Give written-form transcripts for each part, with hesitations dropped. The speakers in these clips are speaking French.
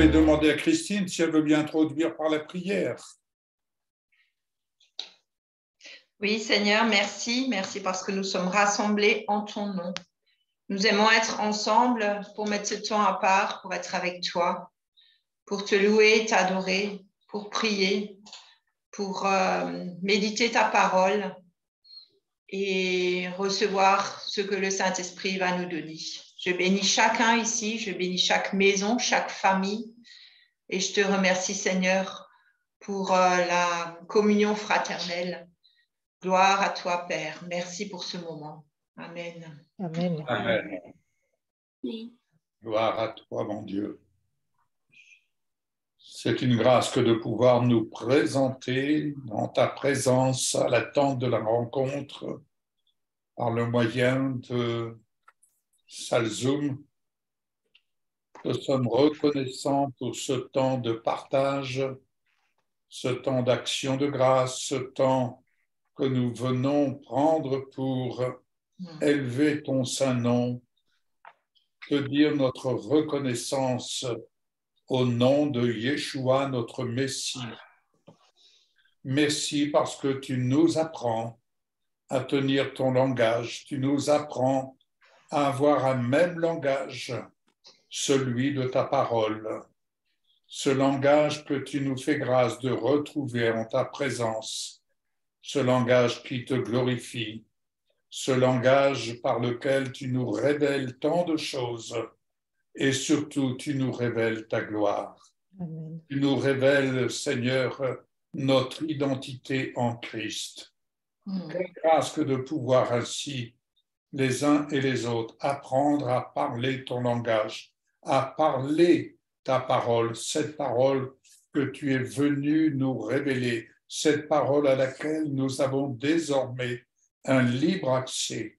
vais demander à Christine si elle veut bien introduire par la prière. Oui, Seigneur, merci. Merci parce que nous sommes rassemblés en ton nom. Nous aimons être ensemble pour mettre ce temps à part, pour être avec toi, pour te louer, t'adorer, pour prier, pour méditer ta parole et recevoir ce que le Saint-Esprit va nous donner. Je bénis chacun ici, je bénis chaque maison, chaque famille et je te remercie, Seigneur, pour la communion fraternelle. Gloire à toi, Père. Merci pour ce moment. Amen. Amen. Amen. Oui. Gloire à toi, mon Dieu. C'est une grâce que de pouvoir nous présenter dans ta présence à la tente de la rencontre par le moyen de Salzoom. Nous sommes reconnaissants pour ce temps de partage, ce temps d'action de grâce, ce temps que nous venons prendre pour élever ton saint nom, te dire notre reconnaissance au nom de Yeshua, notre Messie. Merci parce que tu nous apprends à tenir ton langage, tu nous apprends à avoir un même langage, celui de ta parole. Ce langage que tu nous fais grâce de retrouver en ta présence, ce langage qui te glorifie, ce langage par lequel tu nous révèles tant de choses et surtout tu nous révèles ta gloire. Amen. Tu nous révèles, Seigneur, notre identité en Christ. Quelle grâce que de pouvoir ainsi, les uns et les autres, apprendre à parler ton langage, à parler ta parole, cette parole que tu es venu nous révéler, cette parole à laquelle nous avons désormais un libre accès.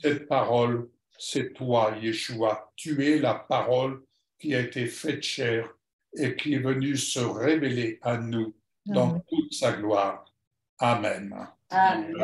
Cette parole, c'est toi, Yeshua. Tu es la parole qui a été faite chair et qui est venue se révéler à nous dans toute sa gloire. Amen. Amen.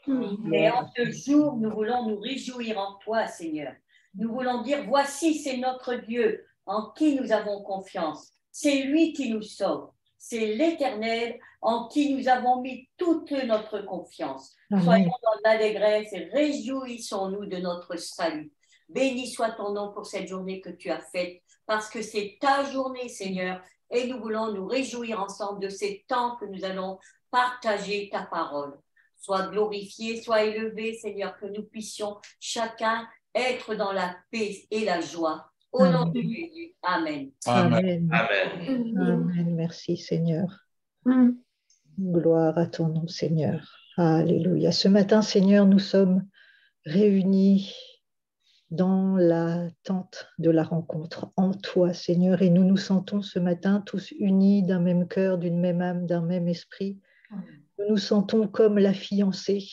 Amen. Et en ce jour, nous voulons nous réjouir en toi, Seigneur. Nous voulons dire, voici, c'est notre Dieu en qui nous avons confiance. C'est lui qui nous sauve. C'est l'Éternel en qui nous avons mis toute notre confiance. Amen. Soyons dans l'allégresse et réjouissons-nous de notre salut. Béni soit ton nom pour cette journée que tu as faite, parce que c'est ta journée, Seigneur, et nous voulons nous réjouir ensemble de ces temps que nous allons partager ta parole. Sois glorifié, sois élevé, Seigneur, que nous puissions chacun être dans la paix et la joie. Au nom de Jésus. Amen. Amen. Amen. Amen. Merci, Seigneur. Gloire à ton nom, Seigneur. Alléluia. Ce matin, Seigneur, nous sommes réunis dans la tente de la rencontre en toi, Seigneur, et nous nous sentons ce matin tous unis d'un même cœur, d'une même âme, d'un même esprit. Nous nous sentons comme la fiancée,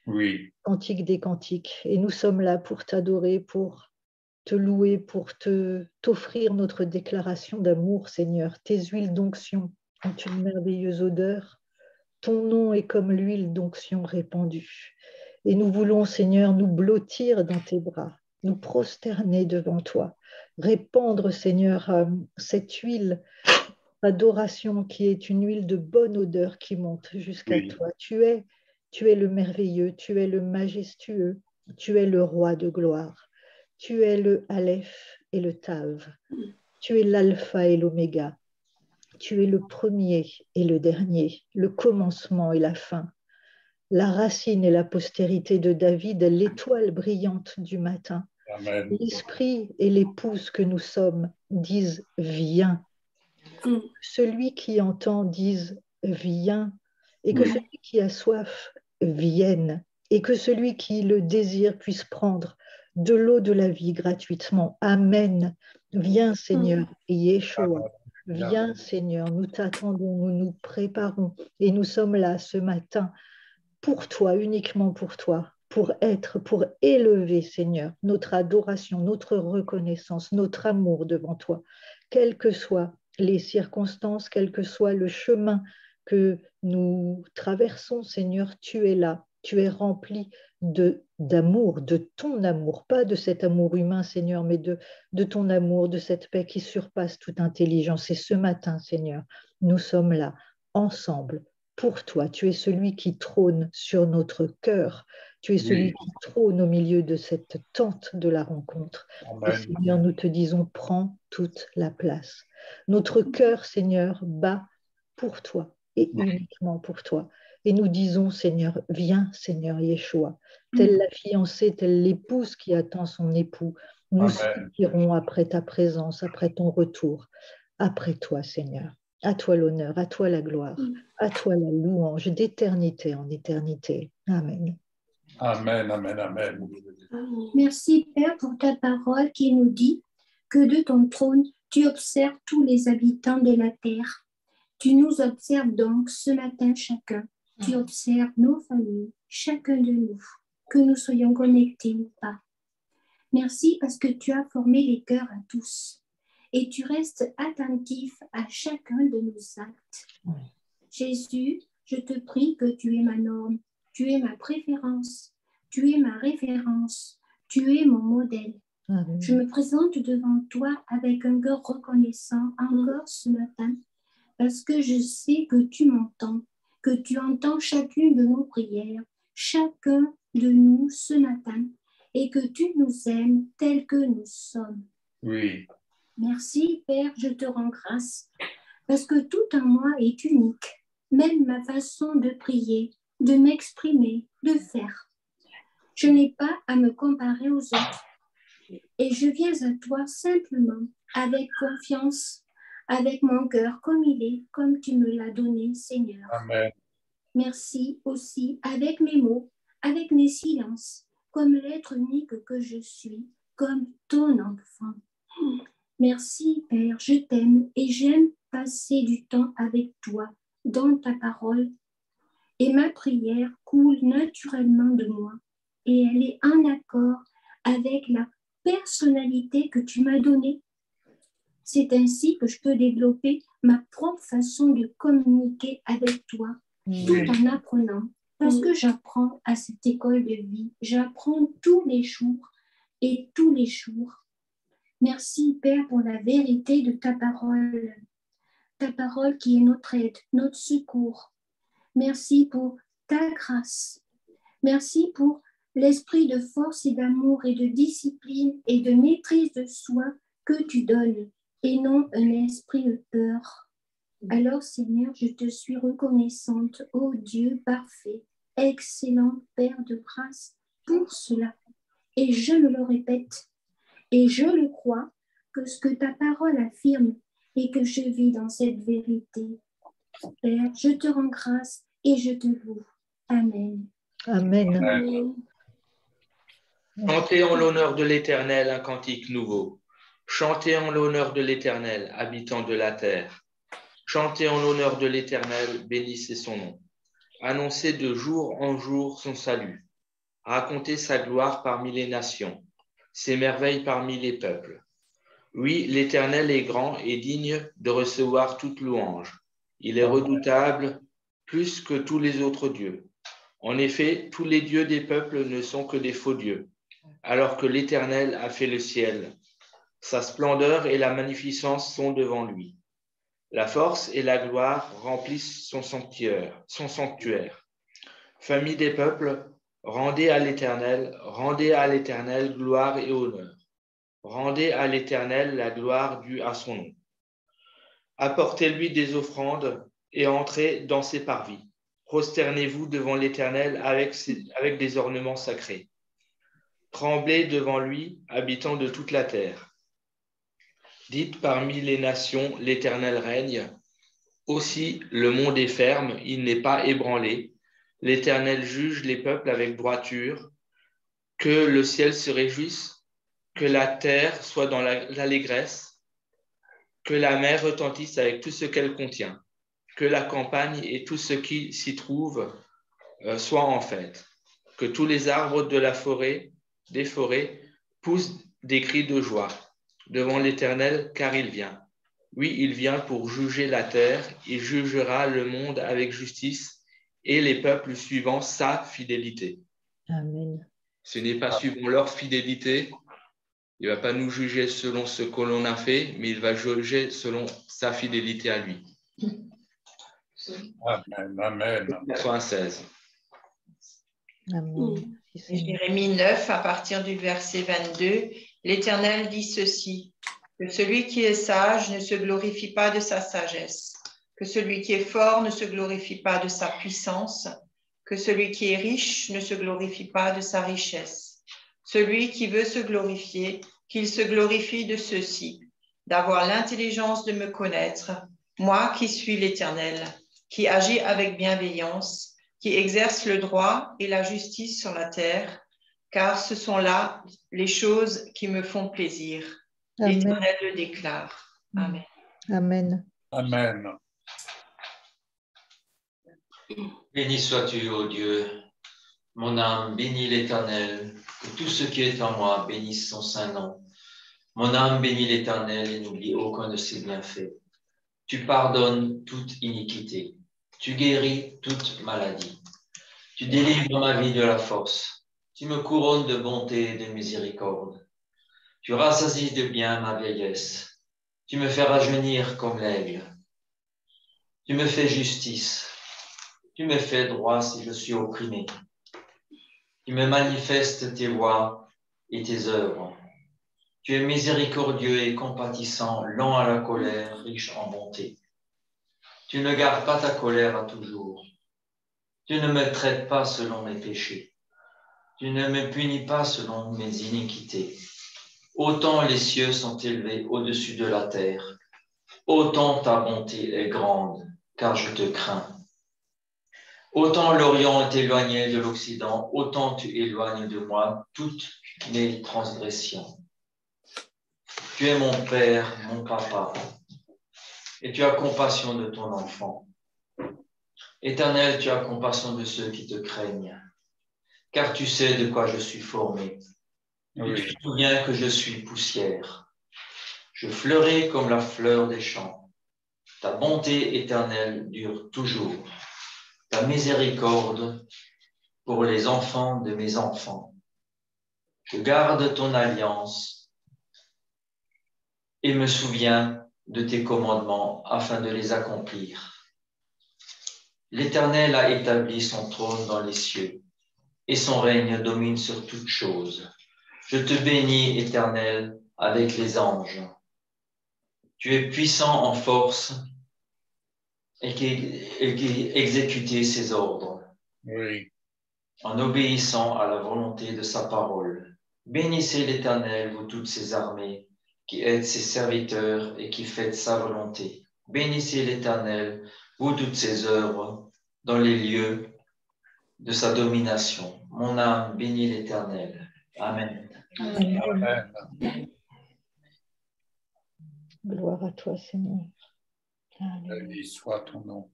Oui. cantique des cantiques, et nous sommes là pour t'adorer, pour te louer, pour t'offrir notre déclaration d'amour, Seigneur. Tes huiles d'onction ont une merveilleuse odeur. Ton nom est comme l'huile d'onction répandue. Et nous voulons, Seigneur, nous blottir dans tes bras, nous prosterner devant toi, répandre, Seigneur, cette huile d'adoration qui est une huile de bonne odeur qui monte jusqu'à toi. Tu es le merveilleux, tu es le majestueux, tu es le roi de gloire. Tu es le Aleph et le Tav. Tu es l'alpha et l'oméga. Tu es le premier et le dernier, le commencement et la fin, la racine et la postérité de David, l'étoile brillante du matin. Amen. L'esprit et l'épouse que nous sommes disent « Viens ». Celui qui entend dise « Viens » et que celui qui a soif vienne et que celui qui le désire puisse prendre de l'eau de la vie gratuitement. Amen. Viens, Seigneur, Yeshua. Viens, Seigneur, nous t'attendons, nous nous préparons et nous sommes là ce matin pour toi, uniquement pour toi, pour élever, Seigneur, notre adoration, notre reconnaissance, notre amour devant toi, quelles que soient les circonstances, quel que soit le chemin que nous traversons, Seigneur, tu es là. tu es rempli d'amour, de ton amour, pas de cet amour humain, Seigneur, mais de ton amour, de cette paix qui surpasse toute intelligence. Et ce matin, Seigneur, nous sommes là, ensemble, pour toi. Tu es celui qui trône sur notre cœur. Tu es celui qui trône au milieu de cette tente de la rencontre. Amen. Et Seigneur, nous te disons, prends toute la place. Notre cœur, Seigneur, bat pour toi et uniquement pour toi. Et nous disons, Seigneur, viens, Seigneur Yeshua, telle la fiancée, telle l'épouse qui attend son époux. Nous soupirons après ta présence, après ton retour, après toi, Seigneur. À toi l'honneur, à toi la gloire, à toi la louange d'éternité en éternité. Amen. Amen, amen, amen. Merci, Père, pour ta parole qui nous dit que de ton trône, tu observes tous les habitants de la terre. Tu nous observes donc ce matin chacun. Tu observes nos familles, chacun de nous, que nous soyons connectés ou pas. Merci parce que tu as formé les cœurs à tous et tu restes attentif à chacun de nos actes. Jésus, je te prie que tu es ma norme, tu es ma préférence, tu es ma référence, tu es mon modèle. Je me présente devant toi avec un cœur reconnaissant encore ce matin parce que je sais que tu m'entends, que tu entends chacune de nos prières, chacun de nous ce matin, et que tu nous aimes tels que nous sommes. Oui. Merci, Père, je te rends grâce, parce que tout en moi est unique, même ma façon de prier, de m'exprimer, de faire. Je n'ai pas à me comparer aux autres, et je viens à toi simplement, avec confiance, avec mon cœur comme il est, comme tu me l'as donné, Seigneur. Amen. Merci aussi avec mes mots, avec mes silences, comme l'être unique que je suis, comme ton enfant. Merci, Père, je t'aime et j'aime passer du temps avec toi dans ta parole. Et ma prière coule naturellement de moi et elle est en accord avec la personnalité que tu m'as donnée. C'est ainsi que je peux développer ma propre façon de communiquer avec toi, tout en apprenant. Parce que j'apprends à cette école de vie, j'apprends tous les jours et tous les jours. Merci, Père, pour la vérité de ta parole qui est notre aide, notre secours. Merci pour ta grâce. Merci pour l'esprit de force et d'amour et de discipline et de maîtrise de soi que tu donnes et non un esprit de peur. Alors, Seigneur, je te suis reconnaissante, ô Dieu parfait, excellent Père de grâce, pour cela. Et je me le répète, et je le crois, que ce que ta parole affirme et que je vis dans cette vérité. Père, je te rends grâce et je te loue. Amen. Amen. Amen. Chantez en l'honneur de l'Éternel un cantique nouveau. Chantez en l'honneur de l'Éternel, habitant de la terre. Chantez en l'honneur de l'Éternel, bénissez son nom. Annoncez de jour en jour son salut. Racontez sa gloire parmi les nations, ses merveilles parmi les peuples. Oui, l'Éternel est grand et digne de recevoir toute louange. Il est redoutable plus que tous les autres dieux. En effet, tous les dieux des peuples ne sont que des faux dieux, alors que l'Éternel a fait le ciel. Sa splendeur et la magnificence sont devant lui. La force et la gloire remplissent son sanctuaire. Famille des peuples, rendez à l'Éternel gloire et honneur. Rendez à l'Éternel la gloire due à son nom. Apportez-lui des offrandes et entrez dans ses parvis. Prosternez-vous devant l'Éternel avec des ornements sacrés. Tremblez devant lui, habitants de toute la terre. Dites parmi les nations, l'Éternel règne. Aussi, le monde est ferme, il n'est pas ébranlé. L'Éternel juge les peuples avec droiture. Que le ciel se réjouisse, que la terre soit dans l'allégresse, que la mer retentisse avec tout ce qu'elle contient, que la campagne et tout ce qui s'y trouve soient en fête, que tous les arbres de des forêts, poussent des cris de joie devant l'Éternel, car il vient. Oui, il vient pour juger la terre, il jugera le monde avec justice, et les peuples suivant sa fidélité. Amen. Ce n'est pas suivant leur fidélité. Il ne va pas nous juger selon ce que l'on a fait, mais il va juger selon sa fidélité à lui. Amen, amen. 96. Amen. Jérémie 9, à partir du verset 22, l'Éternel dit ceci, que celui qui est sage ne se glorifie pas de sa sagesse, que celui qui est fort ne se glorifie pas de sa puissance, que celui qui est riche ne se glorifie pas de sa richesse. Celui qui veut se glorifier, qu'il se glorifie de ceci, d'avoir l'intelligence de me connaître, moi qui suis l'Éternel, qui agis avec bienveillance, qui exerce le droit et la justice sur la terre, car ce sont là les choses qui me font plaisir. L'Éternel le déclare. Amen. Amen. Amen. Béni sois-tu, ô Dieu. Mon âme bénit l'Éternel, que tout ce qui est en moi bénisse son saint nom. Mon âme bénit l'Éternel et n'oublie aucun de ses bienfaits. Tu pardonnes toute iniquité. Tu guéris toute maladie. Tu délivres ma vie de la force. Tu me couronnes de bonté et de miséricorde. Tu rassasies de bien ma vieillesse. Tu me fais rajeunir comme l'aigle. Tu me fais justice. Tu me fais droit si je suis opprimé. Tu me manifestes tes voies et tes œuvres. Tu es miséricordieux et compatissant, lent à la colère, riche en bonté. Tu ne gardes pas ta colère à toujours. Tu ne me traites pas selon mes péchés. Tu ne me punis pas selon mes iniquités. Autant les cieux sont élevés au-dessus de la terre, autant ta bonté est grande, car je te crains. Autant l'Orient est éloigné de l'Occident, autant tu éloignes de moi toutes mes transgressions. Tu es mon Père, mon Papa, et tu as compassion de ton enfant. Éternel, tu as compassion de ceux qui te craignent, car tu sais de quoi je suis formé. Oui. Tu te souviens que je suis poussière. Je fleuris comme la fleur des champs. Ta bonté éternelle dure toujours. Ta miséricorde pour les enfants de mes enfants. Je garde ton alliance et me souviens de tes commandements afin de les accomplir. L'Éternel a établi son trône dans les cieux et son règne domine sur toutes choses. Je te bénis, Éternel, avec les anges. Tu es puissant en force et qui exécutait ses ordres. Oui. En obéissant à la volonté de sa parole. Bénissez l'Éternel, vous toutes ses armées, qui aident ses serviteurs et qui faites sa volonté. Bénissez l'Éternel, vous toutes ses œuvres, dans les lieux de sa domination. Mon âme bénit l'Éternel. Amen. Amen. Gloire à toi, Seigneur. Béni soit ton nom.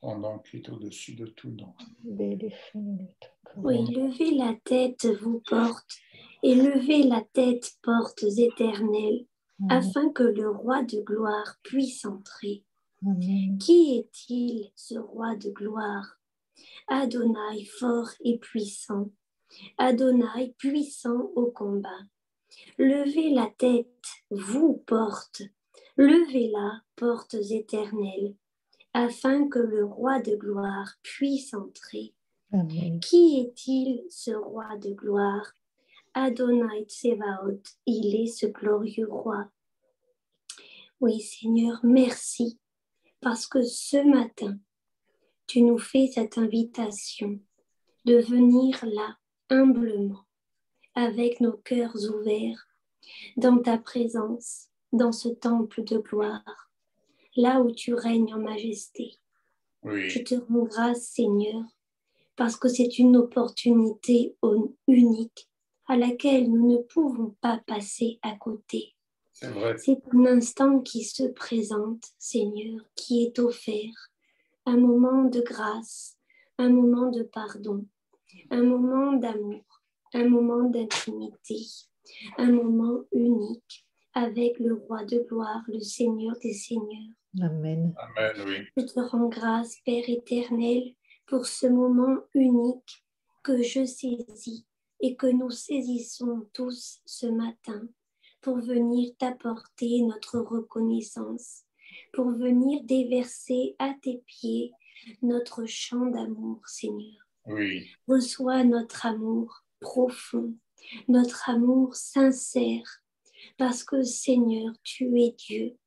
Ton nom qui est au-dessus de tout nom. Oui, levez la tête, vous portes, et levez la tête, portes éternelles, afin que le roi de gloire puisse entrer. Amen. Qui est-il, ce roi de gloire? Adonai fort et puissant, Adonai puissant au combat. Levez la tête, vous portes, levez-la, portes éternelles, afin que le roi de gloire puisse entrer. Amen. Qui est-il, ce roi de gloire? Adonai Tsevaot, il est ce glorieux roi. Oui, Seigneur, merci, parce que ce matin, tu nous fais cette invitation de venir là, humblement, avec nos cœurs ouverts, dans ta présence, dans ce temple de gloire, là où tu règnes en majesté. Oui. Je te rends grâce, Seigneur, parce que c'est une opportunité unique à laquelle nous ne pouvons pas passer à côté. C'est vrai. C'est un instant qui se présente, Seigneur, qui est offert, un moment de grâce, un moment de pardon, un moment d'amour, un moment d'intimité, un moment unique avec le roi de gloire, le Seigneur des Seigneurs. Amen. Amen, oui. Je te rends grâce, Père éternel, pour ce moment unique que je saisis et que nous saisissons tous ce matin pour venir t'apporter notre reconnaissance, pour venir déverser à tes pieds notre chant d'amour, Seigneur. Oui. Reçois notre amour profond, notre amour sincère, parce que Seigneur, tu es Dieu,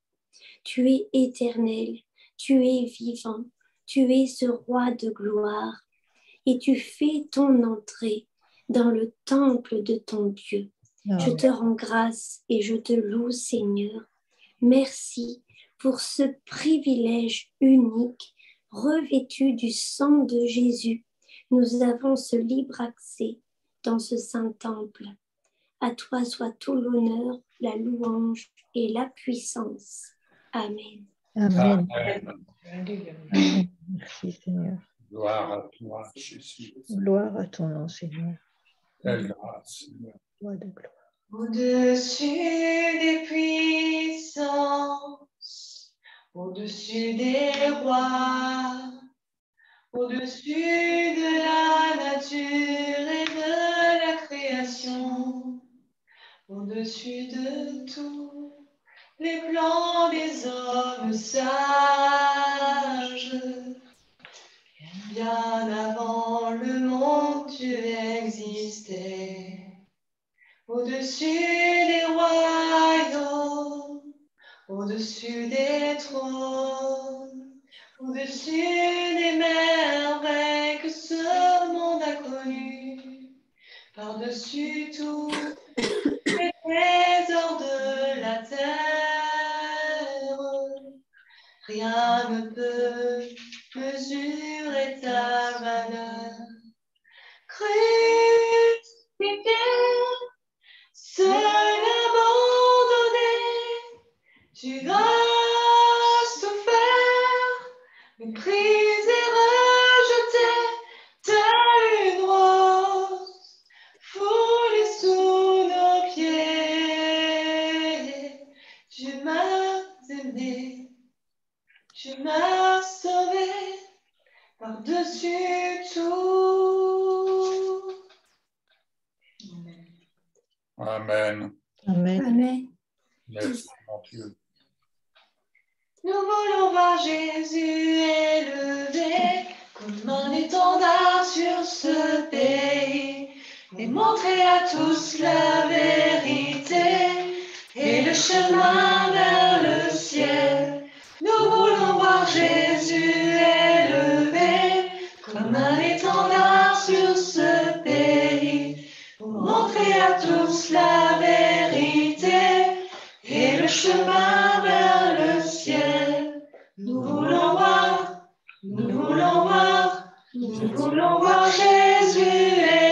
tu es éternel, tu es vivant, tu es ce roi de gloire et tu fais ton entrée dans le temple de ton Dieu. Amen. Je te rends grâce et je te loue, Seigneur. Merci pour ce privilège unique revêtu du sang de Jésus. Nous avons ce libre accès dans ce saint temple. À toi soit tout l'honneur, la louange et la puissance. Amen. Amen. Amen. Amen. Merci Seigneur. Gloire à toi, Jésus. Gloire à ton nom, Seigneur. Quelle grâce, Seigneur. Gloire de gloire. Au-dessus des puissances, au-dessus des rois, au-dessus de la nature et de la création, au-dessus de tous les plans des hommes sages, bien avant le monde tu existais. Au-dessus des royaumes, au-dessus des trônes, au-dessus des merveilles que ce monde a connues, par-dessus tous les trésors de la terre, rien ne peut mesurer ta valeur. Crucifié, seul abandonné, tu as souffert, méprisé, rejeté, tel une rose foulée sous nos pieds. Tu m'as aimé, tu m'as sauvé, par-dessus tout. Amen. Amen. Amen. Merci, mon Dieu. Nous voulons voir Jésus élevé comme un étendard sur ce pays et montrer à tous la vérité et le chemin vers le ciel. Nous voulons voir Jésus élevé comme un étendard sur ce pays pour montrer à tous la vérité et le chemin vers le ciel. Nous voulons voir, nous voulons voir, nous voulons voir Jésus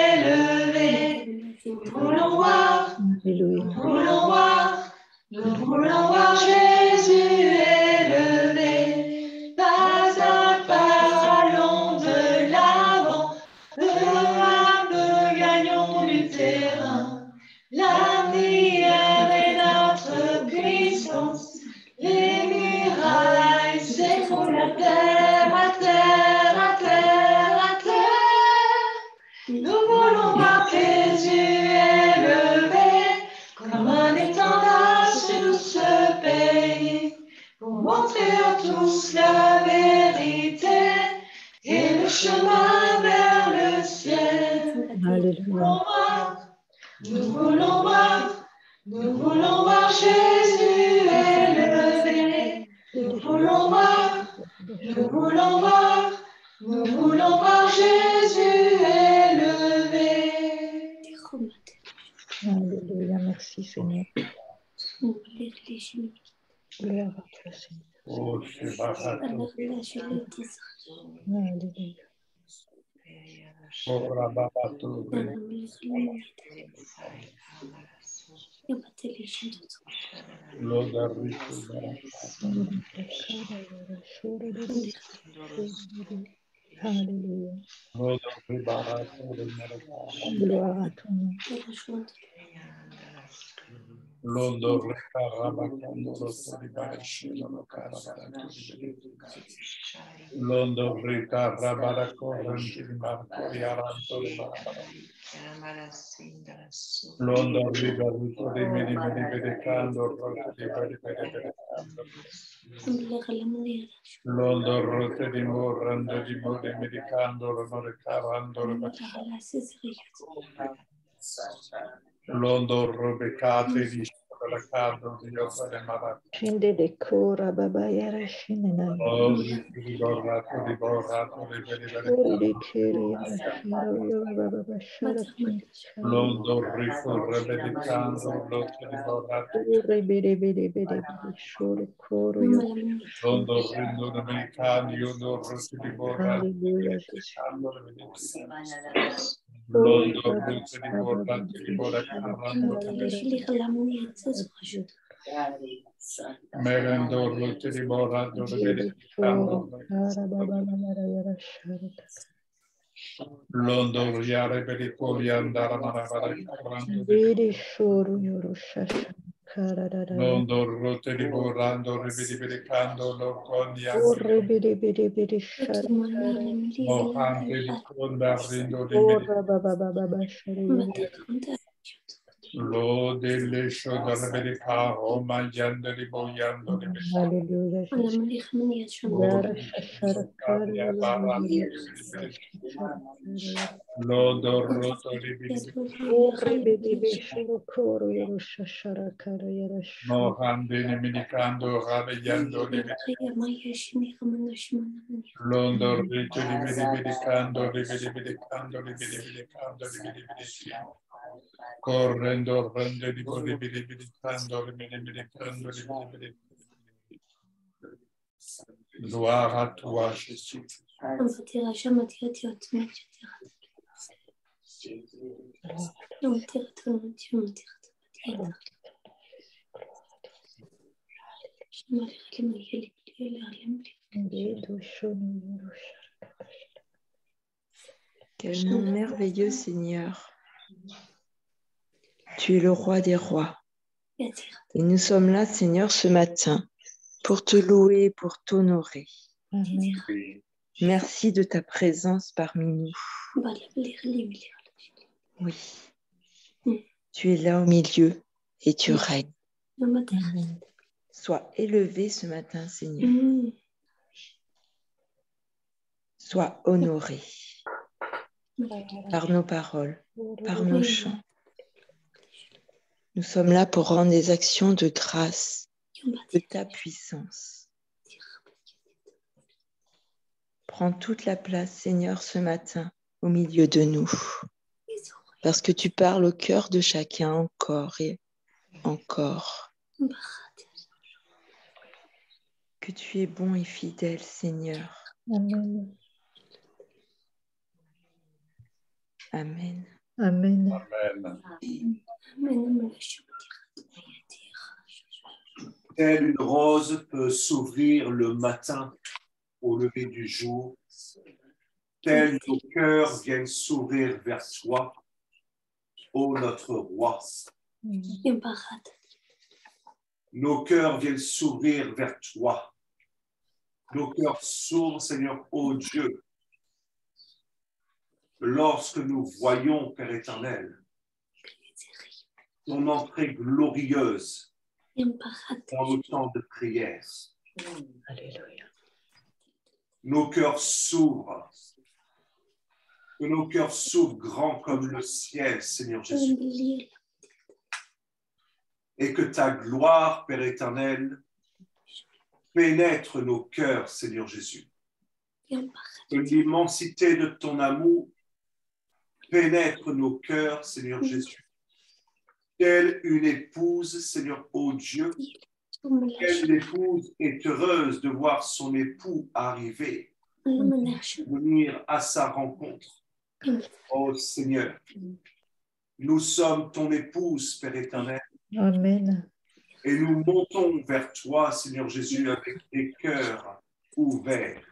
élevé. Nous voulons voir, Alléluia. nous voulons voir, nous voulons voir Jésus élevé. Pas à pas, allons de l'avant, peu à peu gagnons du terrain. La prière est notre puissance, les murailles s'effondrent à terre, à terre, à terre, à terre. Nous voulons voir Jésus élevé comme un étendard sur ce pays, pour montrer à tous la vérité et le chemin vers le ciel. Alléluia. Nous voulons voir Jésus élevé. Nous voulons voir Jésus élevé. Alléluia. Merci Seigneur. Gloire à toi Seigneur. Oh, c'est barato. Alléluia. Oh, rababato. Lodarito. Alléluia. Lodarito, barato. Gloire à ton nom. Londo recarabacando roto di barescino lo Londo recarabaracorrenti di marco di aranto di Londo ribaruto di medicando roto di Londo rote di morrando di modi medicando lo recarando Londo robecate di Raccardo di Opera Mara. Scende le cora, babaiera scende nel Di borrato, di fuori di chiri, lasciare io bababasciare Londo ricorre medicando, lotte di borrato. bere, sciole coro io. Londo rindo domenicani, io non rossi di borrato. Alleluia. Londo rossi di borrato, di borrato. Merendo lotte di borrato, Londo riare per i poli andare a maravare. Vedi scioro io shasha. Londo rotte di borrando, rivedicando, loconia. Bere, shara. Mohante di conda, rindo di Ora babababa shari. Lo delle shodar medica, Roma yanda di boyando di Alleluia. Yara shashara kara. Lodo roto di Bebe shoro koro io shashara kara yara sho. Mohante di medicando, ravellando di Londo rito di medicando, rivedicando, correndo, rende di rivedicando, gloire à toi, Jésus. Quel nom merveilleux, Seigneur. Tu es le roi des rois. Et nous sommes là, Seigneur, ce matin, pour te louer et pour t'honorer. Merci de ta présence parmi nous. Oui. Tu es là au milieu et tu règnes. Sois élevé ce matin, Seigneur. Sois honoré par nos paroles, par nos chants. Nous sommes là pour rendre des actions de grâce, de ta puissance. Prends toute la place, Seigneur, ce matin, au milieu de nous. Parce que tu parles au cœur de chacun encore et encore. Que tu es bon et fidèle, Seigneur. Amen. Amen. Amen. Amen. Telle une rose peut s'ouvrir le matin au lever du jour, tel nos cœurs viennent s'ouvrir vers toi, ô notre roi. Nos cœurs viennent s'ouvrir vers toi. Nos cœurs s'ouvrent, Seigneur, ô Dieu, lorsque nous voyons, Père éternel, ton entrée glorieuse dans nos temps de prière. Alléluia. Nos cœurs s'ouvrent. Que nos cœurs s'ouvrent grands comme le ciel, Seigneur Jésus. Et que ta gloire, Père éternel, pénètre nos cœurs, Seigneur Jésus. Que l'immensité de ton amour pénètre nos cœurs, Seigneur Jésus. Telle une épouse, Seigneur, ô Dieu, quelle épouse est heureuse de voir son époux arriver, venir à sa rencontre. Ô Seigneur, nous sommes ton épouse, Père éternel. Amen. Et nous montons vers toi, Seigneur Jésus, avec des cœurs ouverts,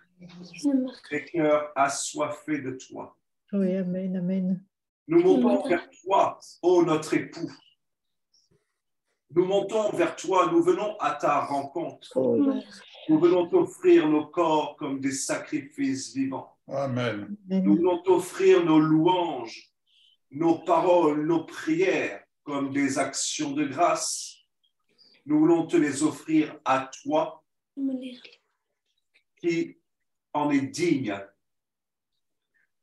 des cœurs assoiffés de toi. Oui, amen, amen. Nous montons vers toi, ô notre époux. Nous montons vers toi, nous venons à ta rencontre. Nous venons t'offrir nos corps comme des sacrifices vivants. Amen. Nous voulons t'offrir nos louanges, nos paroles, nos prières comme des actions de grâce. Nous voulons te les offrir à toi qui en est digne.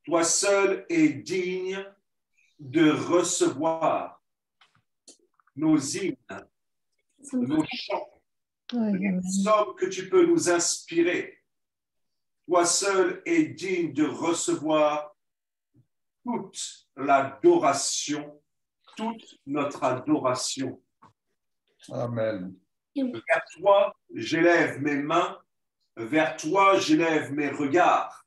Toi seul es digne de recevoir nos hymnes, nos chants, les psaumes que tu peux nous inspirer. Toi seul es digne de recevoir toute l'adoration, toute notre adoration. Amen. Vers toi, j'élève mes mains, vers toi, j'élève mes regards,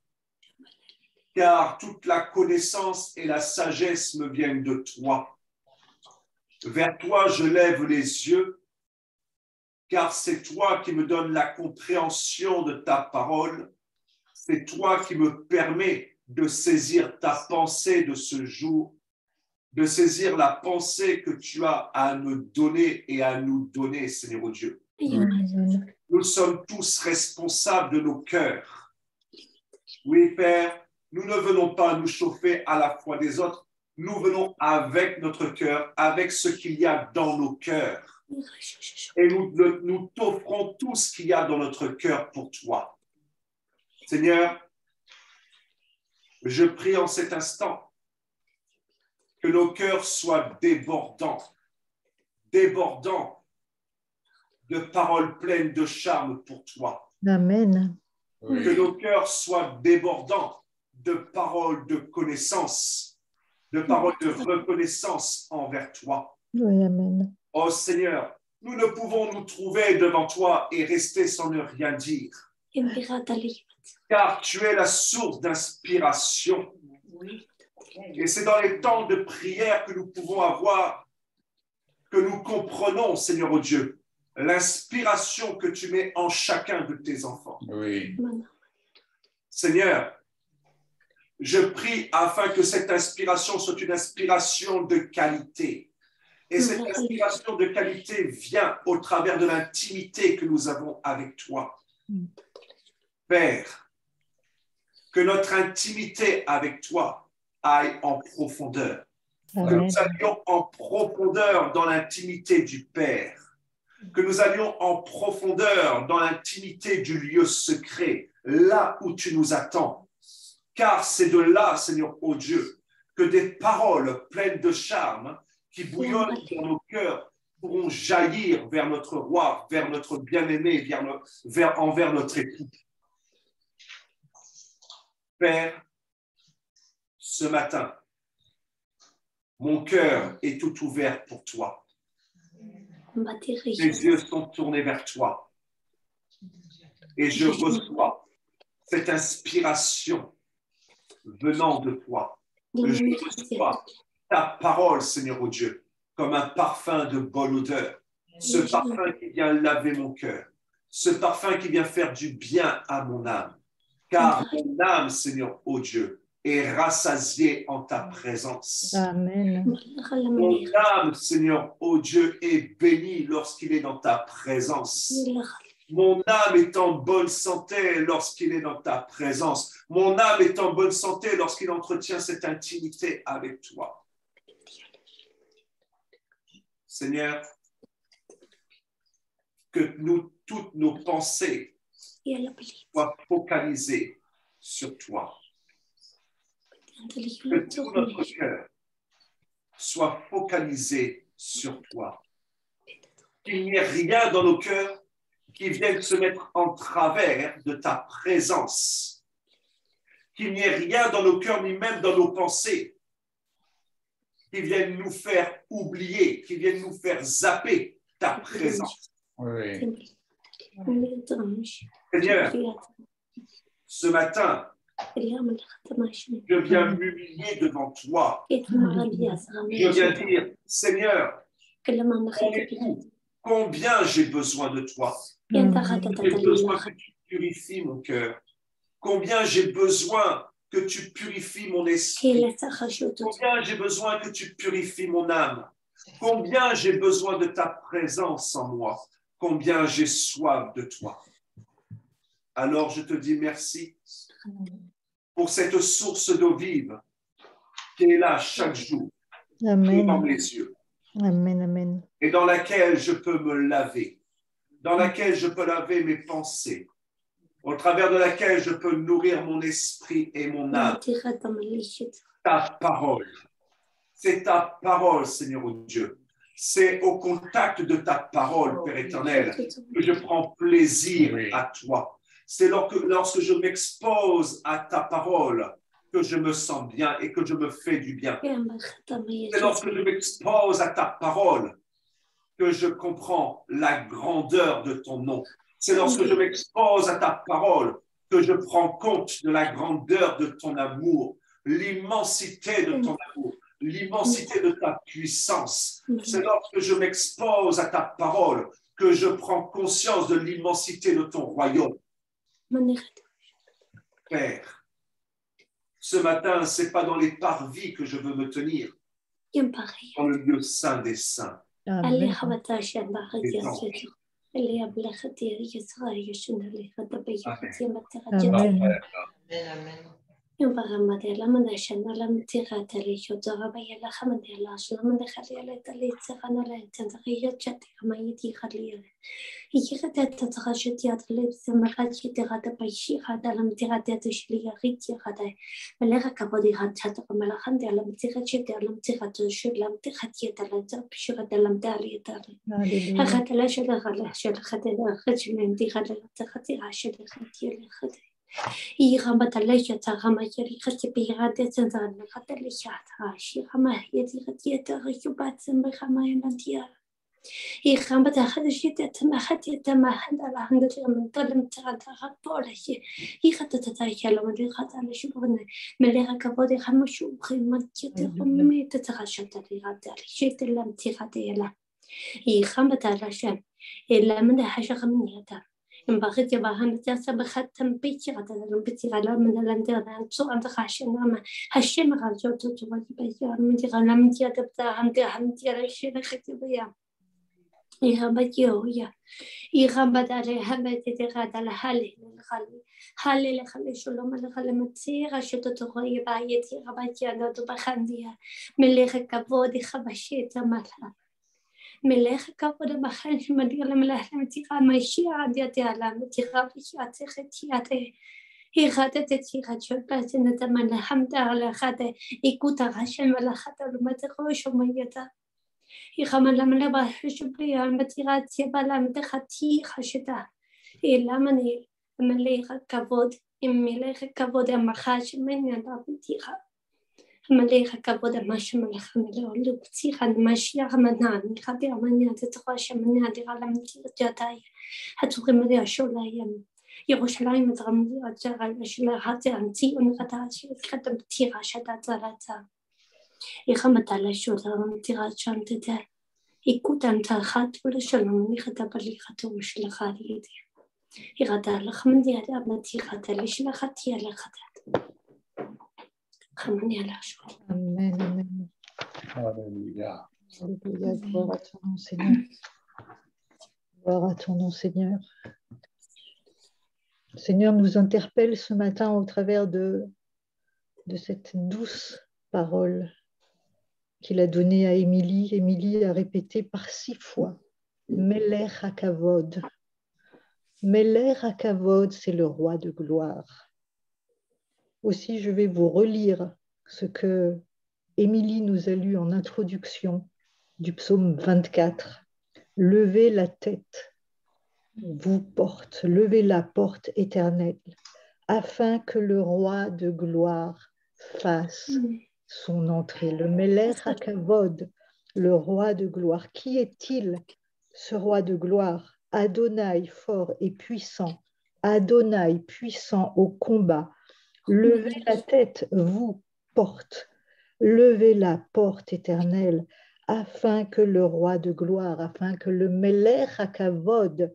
car toute la connaissance et la sagesse me viennent de toi. Vers toi, je lève les yeux, car c'est toi qui me donnes la compréhension de ta parole. C'est toi qui me permets de saisir ta pensée de ce jour, de saisir la pensée que tu as à me donner et à nous donner, Seigneur oh Dieu. Nous sommes tous responsables de nos cœurs. Oui, Père, nous ne venons pas nous chauffer à la foi des autres. Nous venons avec notre cœur, avec ce qu'il y a dans nos cœurs. Et nous t'offrons tout ce qu'il y a dans notre cœur pour toi. Seigneur, je prie en cet instant que nos cœurs soient débordants de paroles pleines de charme pour toi. Amen. Oui. Que nos cœurs soient débordants de paroles de connaissance, de paroles de reconnaissance envers toi. Oui, amen. Oh Seigneur, nous ne pouvons nous trouver devant toi et rester sans ne rien dire. Car tu es la source d'inspiration. Et c'est dans les temps de prière que nous pouvons avoir, que nous comprenons, Seigneur oh Dieu, l'inspiration que tu mets en chacun de tes enfants. Oui. Seigneur, je prie afin que cette inspiration soit une inspiration de qualité. Et cette inspiration de qualité vient au travers de l'intimité que nous avons avec toi. Père, que notre intimité avec toi aille en profondeur. Amen. Que nous allions en profondeur dans l'intimité du Père. Que nous allions en profondeur dans l'intimité du lieu secret, là où tu nous attends. Car c'est de là, Seigneur, ô Dieu, que des paroles pleines de charme qui bouillonnent dans nos cœurs pourront jaillir vers notre roi, vers notre bien-aimé, envers notre époux. Père, ce matin, mon cœur est tout ouvert pour toi. Mes yeux sont tournés vers toi. Et je reçois cette inspiration venant de toi. Je reçois ta parole, Seigneur oh Dieu, comme un parfum de bonne odeur. Ce parfum qui vient laver mon cœur. Ce parfum qui vient faire du bien à mon âme. Car mon âme, Seigneur oh Dieu, est rassasiée en ta présence. Amen. Mon âme, Seigneur oh Dieu, est bénie lorsqu'il est dans ta présence. Mon âme est en bonne santé lorsqu'il est dans ta présence. Mon âme est en bonne santé lorsqu'il entretient cette intimité avec toi. Seigneur, que toutes nos pensées soient focalisées sur toi. Que tout notre cœur soit focalisé sur toi. Qu'il n'y ait rien dans nos cœurs qui vienne se mettre en travers de ta présence. Qu'il n'y ait rien dans nos cœurs, ni même dans nos pensées, qui viennent nous faire oublier, qui viennent nous faire zapper ta présence. Oui. Seigneur, ce matin, je viens m'humilier devant toi. Je viens dire, Seigneur, combien j'ai besoin de toi. J'ai besoin que tu purifies mon cœur. Combien j'ai besoin que tu purifies mon esprit. Combien j'ai besoin que tu purifies mon âme. Combien j'ai besoin de ta présence en moi. Combien j'ai soif de toi. Alors je te dis merci pour cette source d'eau vive qui est là chaque jour devant mes yeux. Amen, amen. Et dans laquelle je peux me laver, dans laquelle je peux laver mes pensées, au travers de laquelle je peux nourrir mon esprit et mon âme. Ta parole. C'est ta parole, Seigneur Dieu. C'est au contact de ta parole, Père éternel, que je prends plaisir à toi. C'est lorsque je m'expose à ta parole que je me sens bien et que je me fais du bien. C'est lorsque je m'expose à ta parole que je comprends la grandeur de ton nom. C'est lorsque je m'expose à ta parole que je prends compte de la grandeur de ton amour, l'immensité de ton amour, l'immensité de ta puissance. C'est lorsque je m'expose à ta parole que je prends conscience de l'immensité de ton royaume. Père, ce matin, ce n'est pas dans les parvis que je veux me tenir, dans le lieu saint des saints. Amen. Yung paramati la manda shana la mtira tali chodora baya la khamandi la shla manda khali la tali tsana la tanda khiya chati khamayiti khali يخدت تتغشت يا طلب سمرات يتغدى بيشي هذا لم تغدى تشلي غيت يغدى ملغا كبدي هات حتى ملخن دي لم تغشت لم تغدى شو لم تغت يتلا بشي غدا لم دالي دالي هغت لا شل غلا شل خدى خج من دي غدا تغتي عشل خدي اللي خدى يغمت لا يتغم يري خدي بيغدى تنزل خدى اللي شات عاشي غما يدي غدي تغشبات سمخما ينتيا يخمت أخذ شيء تمحت يتمحت على عند من طلم تغطى بوله يخت تتاكل من يخت على شو بغنا ملها كبودي خمشو خيمة تتخمي تتغشت اللي غدا شيء تلم تغطي له يخمت على شان إلا من حاجة من يدا إن بغيت يبغى تاسا بختم بيتي غدا لم بيتي غلا من لندن سو عند خاشن ما هالشيء ما غلجو تتوالي بيا من غلا من يدا بتا عندي عندي رشيد ختي بيا يغمت يويا يغمت على همت تغاد على حالي لخلي شلوم لخلي متسيغ شتو تغيب عيتي غبت يانا تبخنديا مليخ كبودي خبشيت مالها مليخ كبودي بخنش مدير ملحلم تيغا ماشي عندي على تيغا بشياتي ختياتي يغادت تيغا شبات نتمنى الحمد على خاطر يكوتا غشم ولا خاطر ما تغوش وميتا يخمن لمن لبا شبري المتيغات يبالا متخاتي خشتا إلا مني مليخ كبود مليخ كبود مخاش من يلا بتيغا مليخ كبود ماش مليخ مليخ بتيغا ماشي غمناني خدي أماني تتخاش من هذه على متيغ جاتاي هتوغي مدي أشولا يم يغوش لاي متغمدي أجاغل أشولا هاتي أنتي ونغتاشي خدم بتيغا شدا زراتا يخمت على شو تغم تيغا شانتتا يكوتان تاخات ولا شلون يخدم اللي خاتوش لخاليدي يغدا لخمن ديالي أبنا تيغا تليش لخاتي على خدات خمني على شو Amen, amen. Alléluia. Alléluia, gloire à ton nom, Seigneur. Gloire à ton nom, Seigneur. Seigneur nous interpelle ce matin au travers de cette douce parole qu'il a donnée à Émilie. Émilie a répété par 6 fois Melech HaKavod. Melech HaKavod, c'est le roi de gloire. Aussi, je vais vous relire ce que Émilie nous a lu en introduction du psaume 24. Levez la tête, vous porte, levez la porte éternelle, afin que le roi de gloire fasse son entrée. Le Melech HaKavod, le roi de gloire. Qui est-il, ce roi de gloire? Adonai, fort et puissant. Adonai, puissant au combat. Levez la tête, vous, porte. Levez la porte éternelle, afin que le roi de gloire, afin que le Melech HaKavod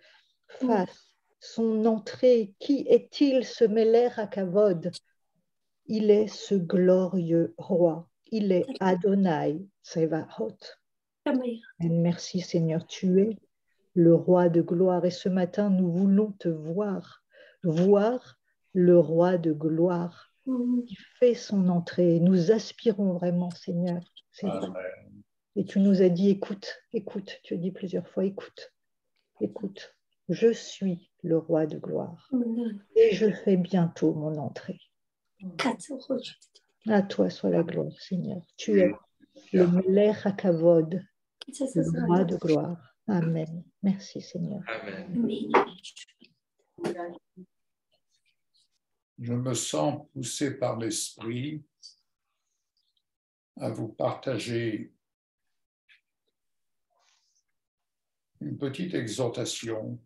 fasse son entrée. Qui est-il, ce Melech HaKavod? Il est ce glorieux roi. Il est Adonai Tsevaot. Merci Seigneur, tu es le roi de gloire. Et ce matin, nous voulons te voir le roi de gloire qui fait son entrée. Nous aspirons vraiment, Seigneur. C'est vrai. Et tu nous as dit, écoute, écoute. Tu as dit plusieurs fois, écoute, écoute. Je suis le roi de gloire. Et je fais bientôt mon entrée. À toi soit la gloire, Seigneur. Tu es le Melech HaKavod, le roi de gloire. Amen. Merci, Seigneur. Amen. Je me sens poussé par l'Esprit à vous partager une petite exhortation.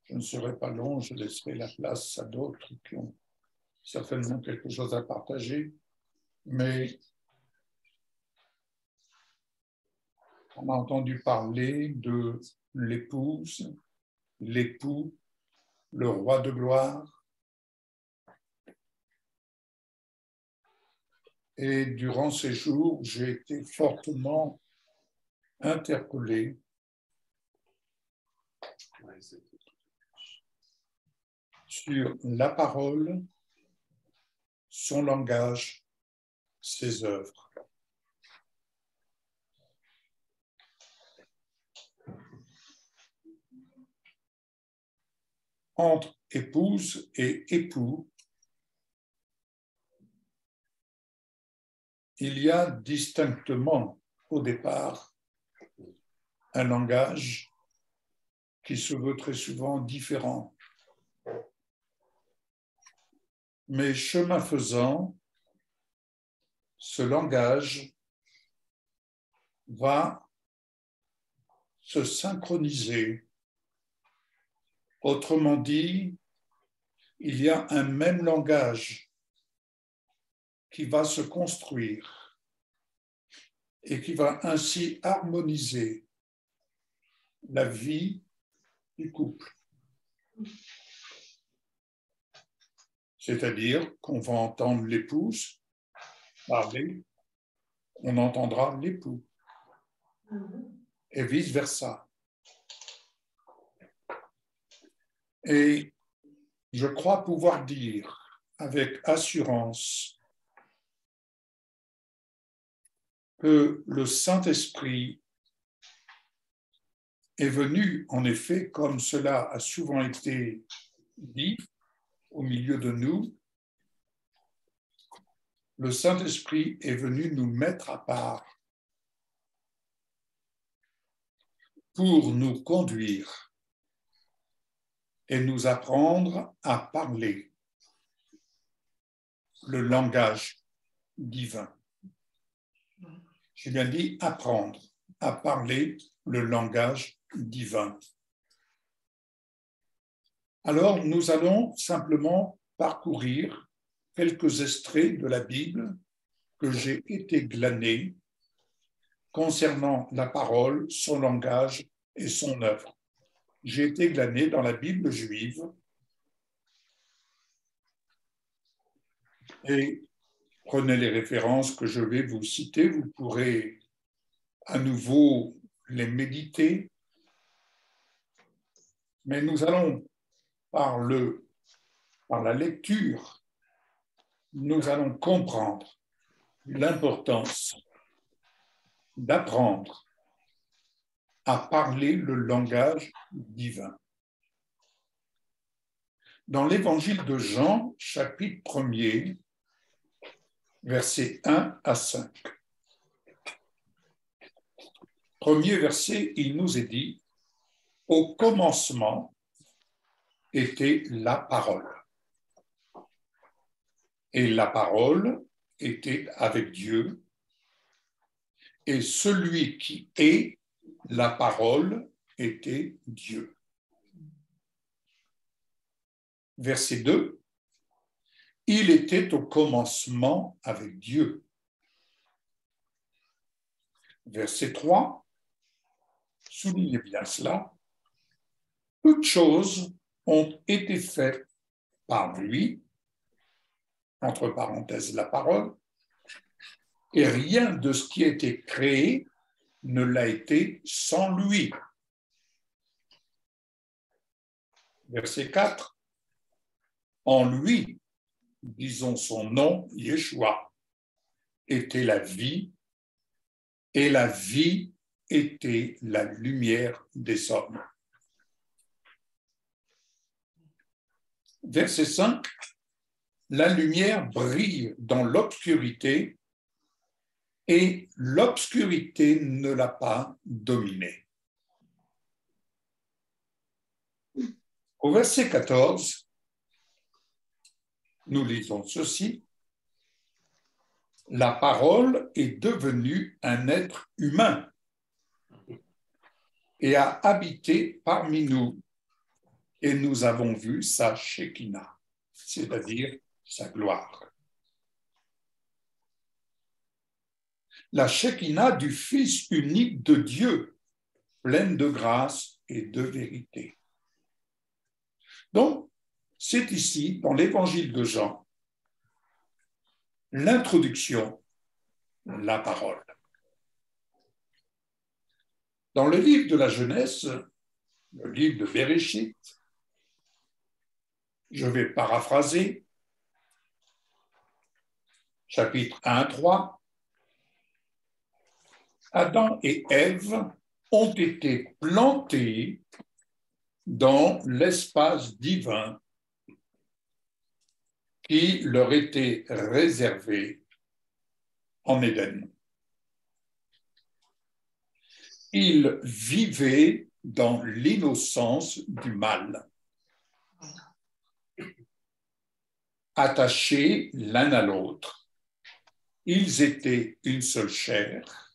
Je ne serai pas long, je laisserai la place à d'autres qui ont certainement quelque chose à partager, mais on a entendu parler de l'épouse, l'époux, le roi de gloire. Et durant ces jours, j'ai été fortement interpellé sur la parole, son langage, ses œuvres. Entre épouse et époux, il y a distinctement au départ un langage qui se veut très souvent différent. Mais chemin faisant, ce langage va se synchroniser. Autrement dit, il y a un même langage qui va se construire et qui va ainsi harmoniser la vie du couple. C'est-à-dire qu'on va entendre l'épouse parler, on entendra l'époux, et vice-versa. Et je crois pouvoir dire avec assurance que le Saint-Esprit est venu, en effet, comme cela a souvent été dit au milieu de nous, le Saint-Esprit est venu nous mettre à part pour nous conduire et nous apprendre à parler le langage divin. J'ai bien dit apprendre à parler le langage divin. Alors, nous allons simplement parcourir quelques extraits de la Bible que j'ai été glané concernant la parole, son langage et son œuvre. J'ai été glané dans la Bible juive et prenez les références que je vais vous citer, vous pourrez à nouveau les méditer, mais nous allons par la lecture, nous allons comprendre l'importance d'apprendre à parler le langage divin. Dans l'évangile de Jean, chapitre 1er, versets 1 à 5. Premier verset, il nous est dit, « Au commencement était la parole. Et la parole était avec Dieu. Et celui qui est la parole était Dieu. » Verset 2. « Il était au commencement avec Dieu. » Verset 3. Soulignez bien cela. « Toutes choses ont été faites par lui, entre parenthèses la parole, Et rien de ce qui a été créé ne l'a été sans lui. Verset 4. En lui, disons son nom, Yeshua, était la vie, et la vie était la lumière des hommes. Verset 5. La lumière brille dans l'obscurité et l'obscurité ne l'a pas dominée. Au verset 14, nous lisons ceci. La parole est devenue un être humain et a habité parmi nous, et nous avons vu sa Shekinah, c'est-à-dire sa gloire. La Shekinah du Fils unique de Dieu, pleine de grâce et de vérité. Donc, c'est ici, dans l'évangile de Jean, l'introduction, la parole. Dans le livre de la Genèse, le livre de Bereshit, je vais paraphraser, chapitre 1-3, Adam et Ève ont été plantés dans l'espace divin qui leur était réservé en Éden. Ils vivaient dans l'innocence du mal, attachés l'un à l'autre. Ils étaient une seule chair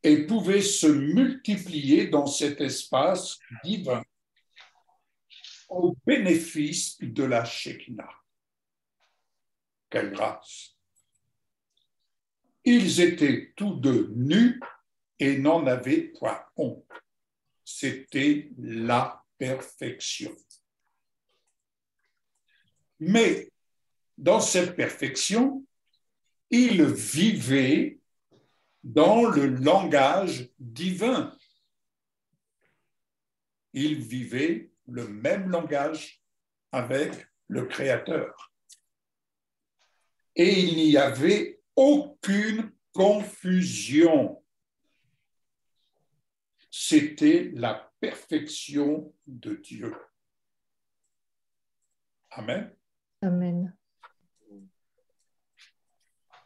et pouvaient se multiplier dans cet espace divin au bénéfice de la Shekinah. Quelle grâce! Ils étaient tous deux nus et n'en avaient point honte. C'était la perfection. Mais dans cette perfection, ils vivaient dans le langage divin. Ils vivaient le même langage avec le Créateur. Et il n'y avait aucune confusion. C'était la perfection de Dieu. Amen. Amen.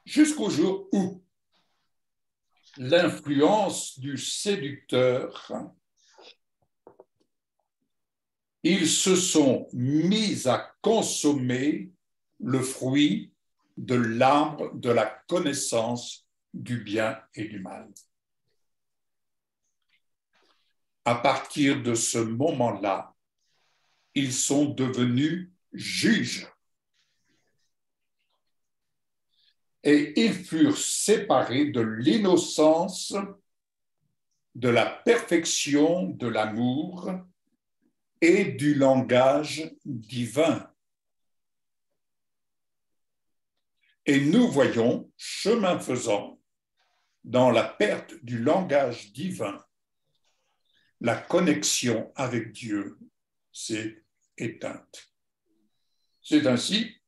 Jusqu'au jour où l'influence du séducteur, ils se sont mis à consommer le fruit de l'arbre de la connaissance du bien et du mal. À partir de ce moment-là, ils sont devenus juges. Et ils furent séparés de l'innocence, de la perfection de l'amour et du langage divin. Et nous voyons, chemin faisant, dans la perte du langage divin, la connexion avec Dieu s'est éteinte. C'est ainsi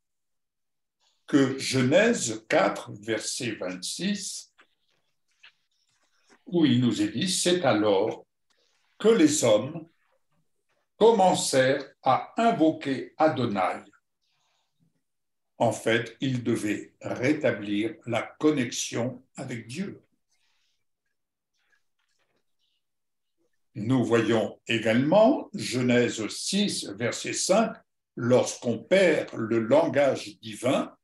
que Genèse 4, verset 26, où il nous est dit, c'est alors que les hommes commencèrent à invoquer Adonai. En fait, ils devaient rétablir la connexion avec Dieu. Nous voyons également Genèse 6, verset 5, lorsqu'on perd le langage divin,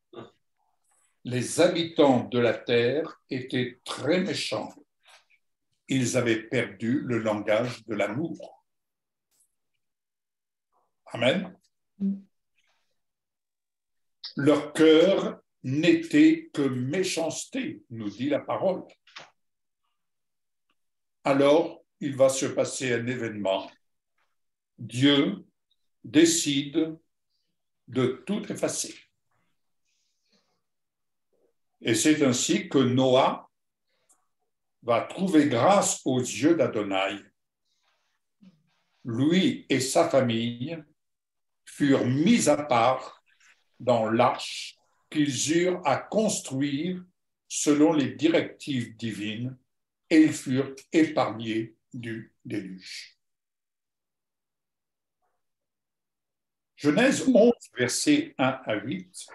les habitants de la terre étaient très méchants. Ils avaient perdu le langage de l'amour. Amen. Leur cœur n'était que méchanceté, nous dit la parole. Alors, il va se passer un événement. Dieu décide de tout effacer. Et c'est ainsi que Noah va trouver grâce aux yeux d'Adonai. Lui et sa famille furent mis à part dans l'arche qu'ils eurent à construire selon les directives divines, et ils furent épargnés du déluge. Genèse 11, versets 1 à 8,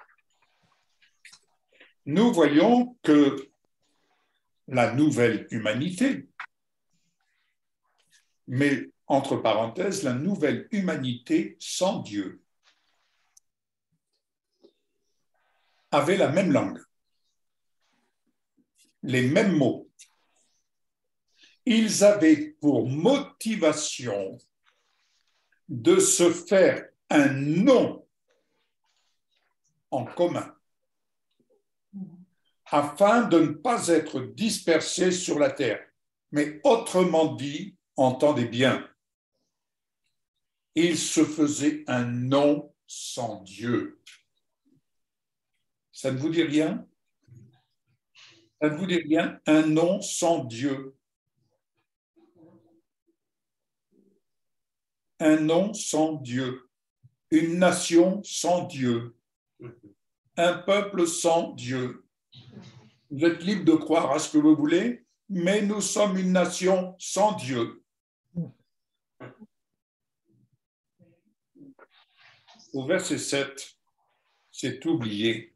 nous voyons que la nouvelle humanité, mais entre parenthèses, la nouvelle humanité sans Dieu, avait la même langue, les mêmes mots. Ils avaient pour motivation de se faire un nom en commun, afin de ne pas être dispersés sur la terre. Mais autrement dit, entendez bien, ils se faisaient un nom sans Dieu. Ça ne vous dit rien? Ça ne vous dit rien? Un nom sans Dieu. Un nom sans Dieu. Une nation sans Dieu. Un peuple sans Dieu. Vous êtes libre de croire à ce que vous voulez, mais nous sommes une nation sans Dieu. Au verset 7, c'est oublié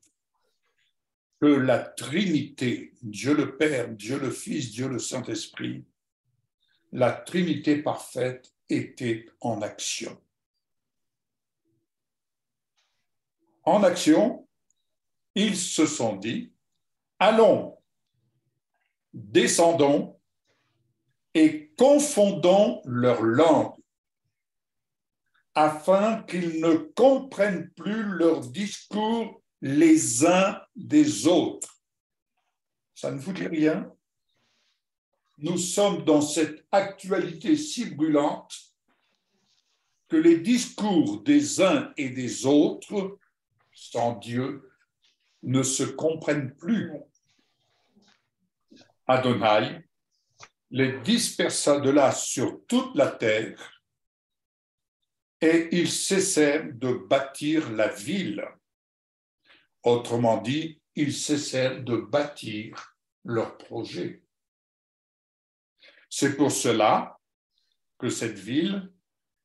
que la Trinité, Dieu le Père, Dieu le Fils, Dieu le Saint-Esprit, la Trinité parfaite était en action. En action, ils se sont dit, allons, descendons et confondons leurs langues, afin qu'ils ne comprennent plus leur discours les uns des autres. Ça ne vous dit rien? Nous sommes dans cette actualité si brûlante que les discours des uns et des autres, sans Dieu, ne se comprennent plus. Adonai les dispersa de là sur toute la terre et ils cessèrent de bâtir la ville. Autrement dit, ils cessèrent de bâtir leur projet. C'est pour cela que cette ville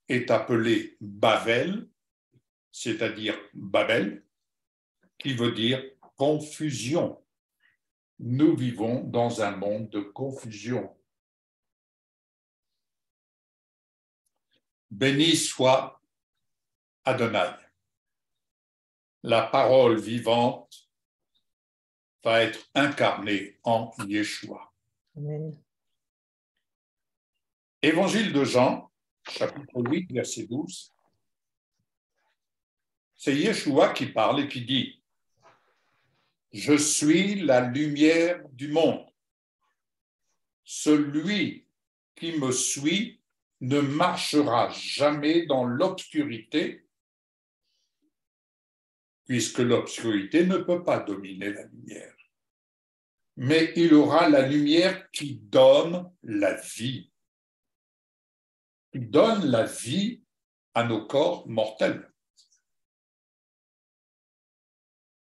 est appelée Bavel, c'est-à-dire Babel, qui veut dire confusion. Nous vivons dans un monde de confusion. Béni soit Adonai. La parole vivante va être incarnée en Yeshua. Amen. Évangile de Jean, chapitre 8, verset 12. C'est Yeshua qui parle et qui dit « Je suis la lumière du monde. Celui qui me suit ne marchera jamais dans l'obscurité, puisque l'obscurité ne peut pas dominer la lumière. Mais il aura la lumière qui donne la vie. Qui donne la vie à nos corps mortels. »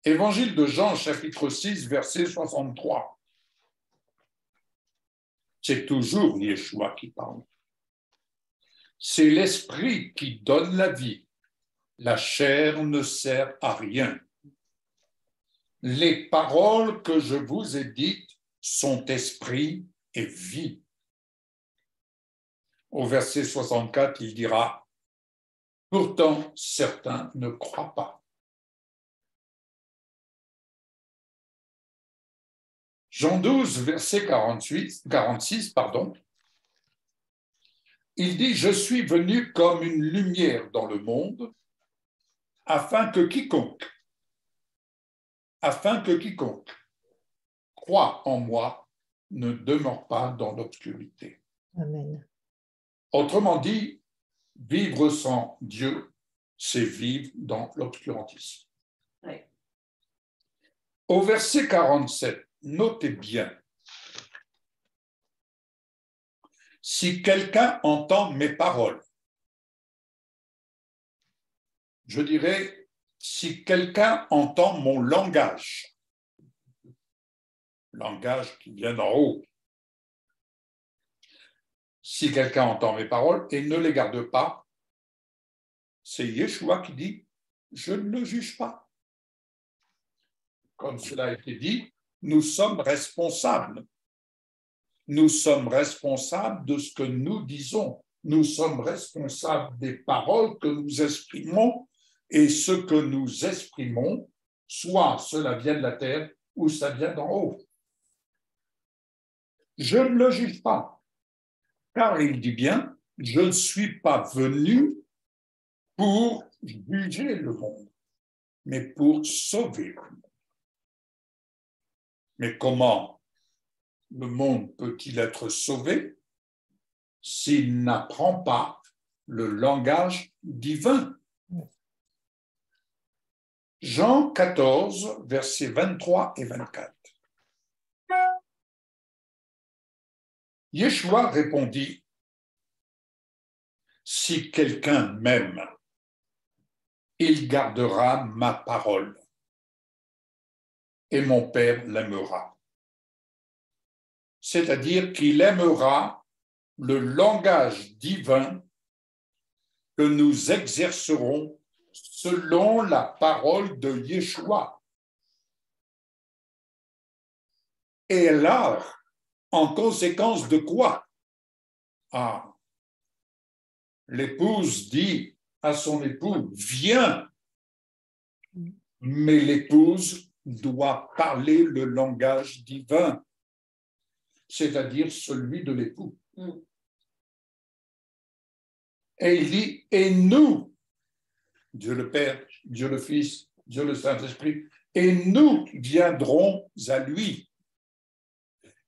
Évangile de Jean, chapitre 6, verset 63. C'est toujours Yeshua qui parle. C'est l'esprit qui donne la vie. La chair ne sert à rien. Les paroles que je vous ai dites sont esprit et vie. Au verset 64, il dira « Pourtant, certains ne croient pas. » Jean 12, verset 46, il dit « Je suis venu comme une lumière dans le monde, afin que quiconque croit en moi ne demeure pas dans l'obscurité. » Amen. Autrement dit, vivre sans Dieu, c'est vivre dans l'obscurantisme. Oui. Au verset 47, notez bien. Si quelqu'un entend mes paroles, je dirais, si quelqu'un entend mon langage qui vient d'en haut, si quelqu'un entend mes paroles et ne les garde pas, c'est Yeshua qui dit, je ne le juge pas. Comme cela a été dit, nous sommes responsables. Nous sommes responsables de ce que nous disons. Nous sommes responsables des paroles que nous exprimons et ce que nous exprimons, soit cela vient de la terre ou ça vient d'en haut. Je ne le juge pas, car il dit bien, je ne suis pas venu pour juger le monde, mais pour sauver le monde. Mais comment le monde peut-il être sauvé s'il n'apprend pas le langage divin? Jean 14, versets 23 et 24. Yeshua répondit, « Si quelqu'un m'aime, il gardera ma parole, et mon Père l'aimera. » C'est-à-dire qu'il aimera le langage divin que nous exercerons selon la parole de Yeshua. Et là, en conséquence de quoi? L'épouse dit à son époux, viens, mais l'épouse doit parler le langage divin, c'est-à-dire celui de l'époux. Et il dit, et nous, Dieu le Père, Dieu le Fils, Dieu le Saint-Esprit, et nous viendrons à lui.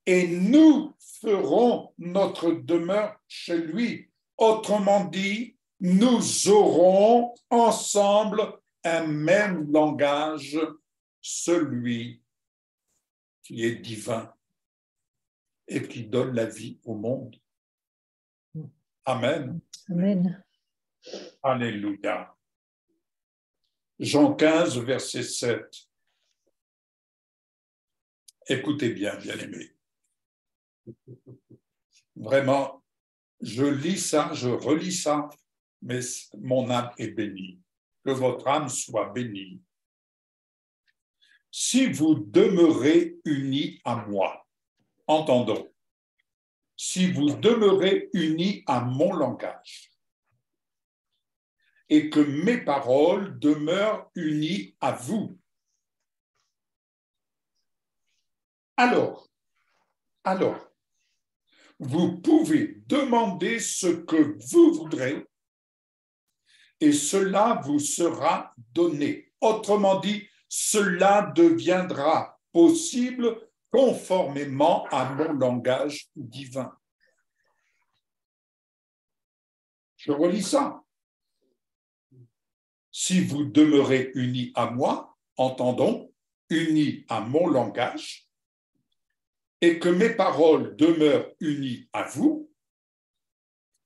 Et nous ferons notre demeure chez lui. Autrement dit, nous aurons ensemble un même langage, celui qui est divin et qui donne la vie au monde. Amen. Amen. Alléluia. Jean 15, verset 7. Écoutez bien, bien-aimés. Vraiment, je lis ça, je relis ça, mais mon âme est bénie. Que votre âme soit bénie. Si vous demeurez unis à moi, entendons, si vous demeurez unis à mon langage, et que mes paroles demeurent unies à vous, alors, vous pouvez demander ce que vous voudrez et cela vous sera donné. Autrement dit, cela deviendra possible conformément à mon langage divin. Je relis ça. Si vous demeurez unis à moi, entendons, unis à mon langage, et que mes paroles demeurent unies à vous,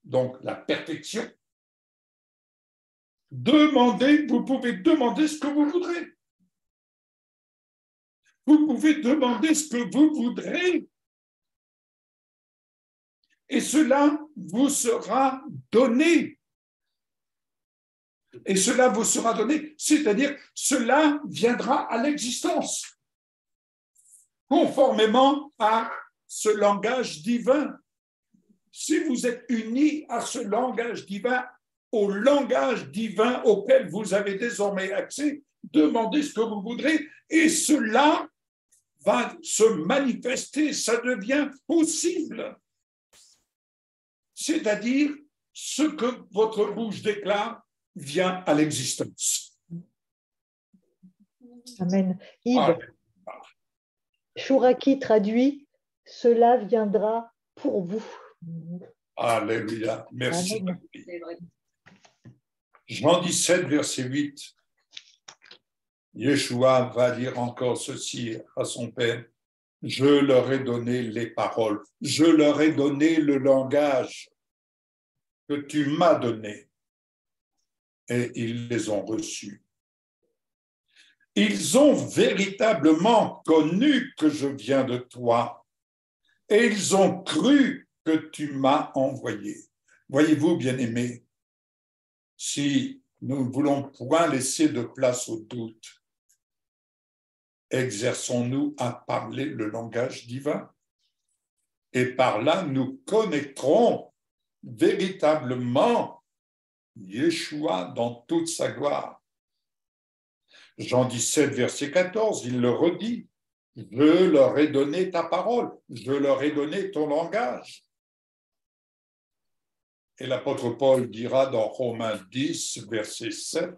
donc la perfection, demandez, vous pouvez demander ce que vous voudrez. Vous pouvez demander ce que vous voudrez. Et cela vous sera donné. Et cela vous sera donné, c'est-à-dire cela viendra à l'existence, conformément à ce langage divin. Si vous êtes unis à ce langage divin, au langage divin auquel vous avez désormais accès, demandez ce que vous voudrez et cela va se manifester, ça devient possible. C'est-à-dire, ce que votre bouche déclare vient à l'existence. Amen. Yves, Chouraki traduit « Cela viendra pour vous ». Alléluia. Merci. Jean 17, verset 8. Yeshua va dire encore ceci à son Père. Je leur ai donné les paroles, je leur ai donné le langage que tu m'as donné et ils les ont reçus. Ils ont véritablement connu que je viens de toi et ils ont cru que tu m'as envoyé. Voyez-vous, bien-aimés, si nous ne voulons point laisser de place au doute, exerçons-nous à parler le langage divin. Et par là, nous connaîtrons véritablement Yeshua dans toute sa gloire. Jean 17, verset 14, il le redit. Je leur ai donné ta parole, je leur ai donné ton langage. Et l'apôtre Paul dira dans Romains 10, verset 7,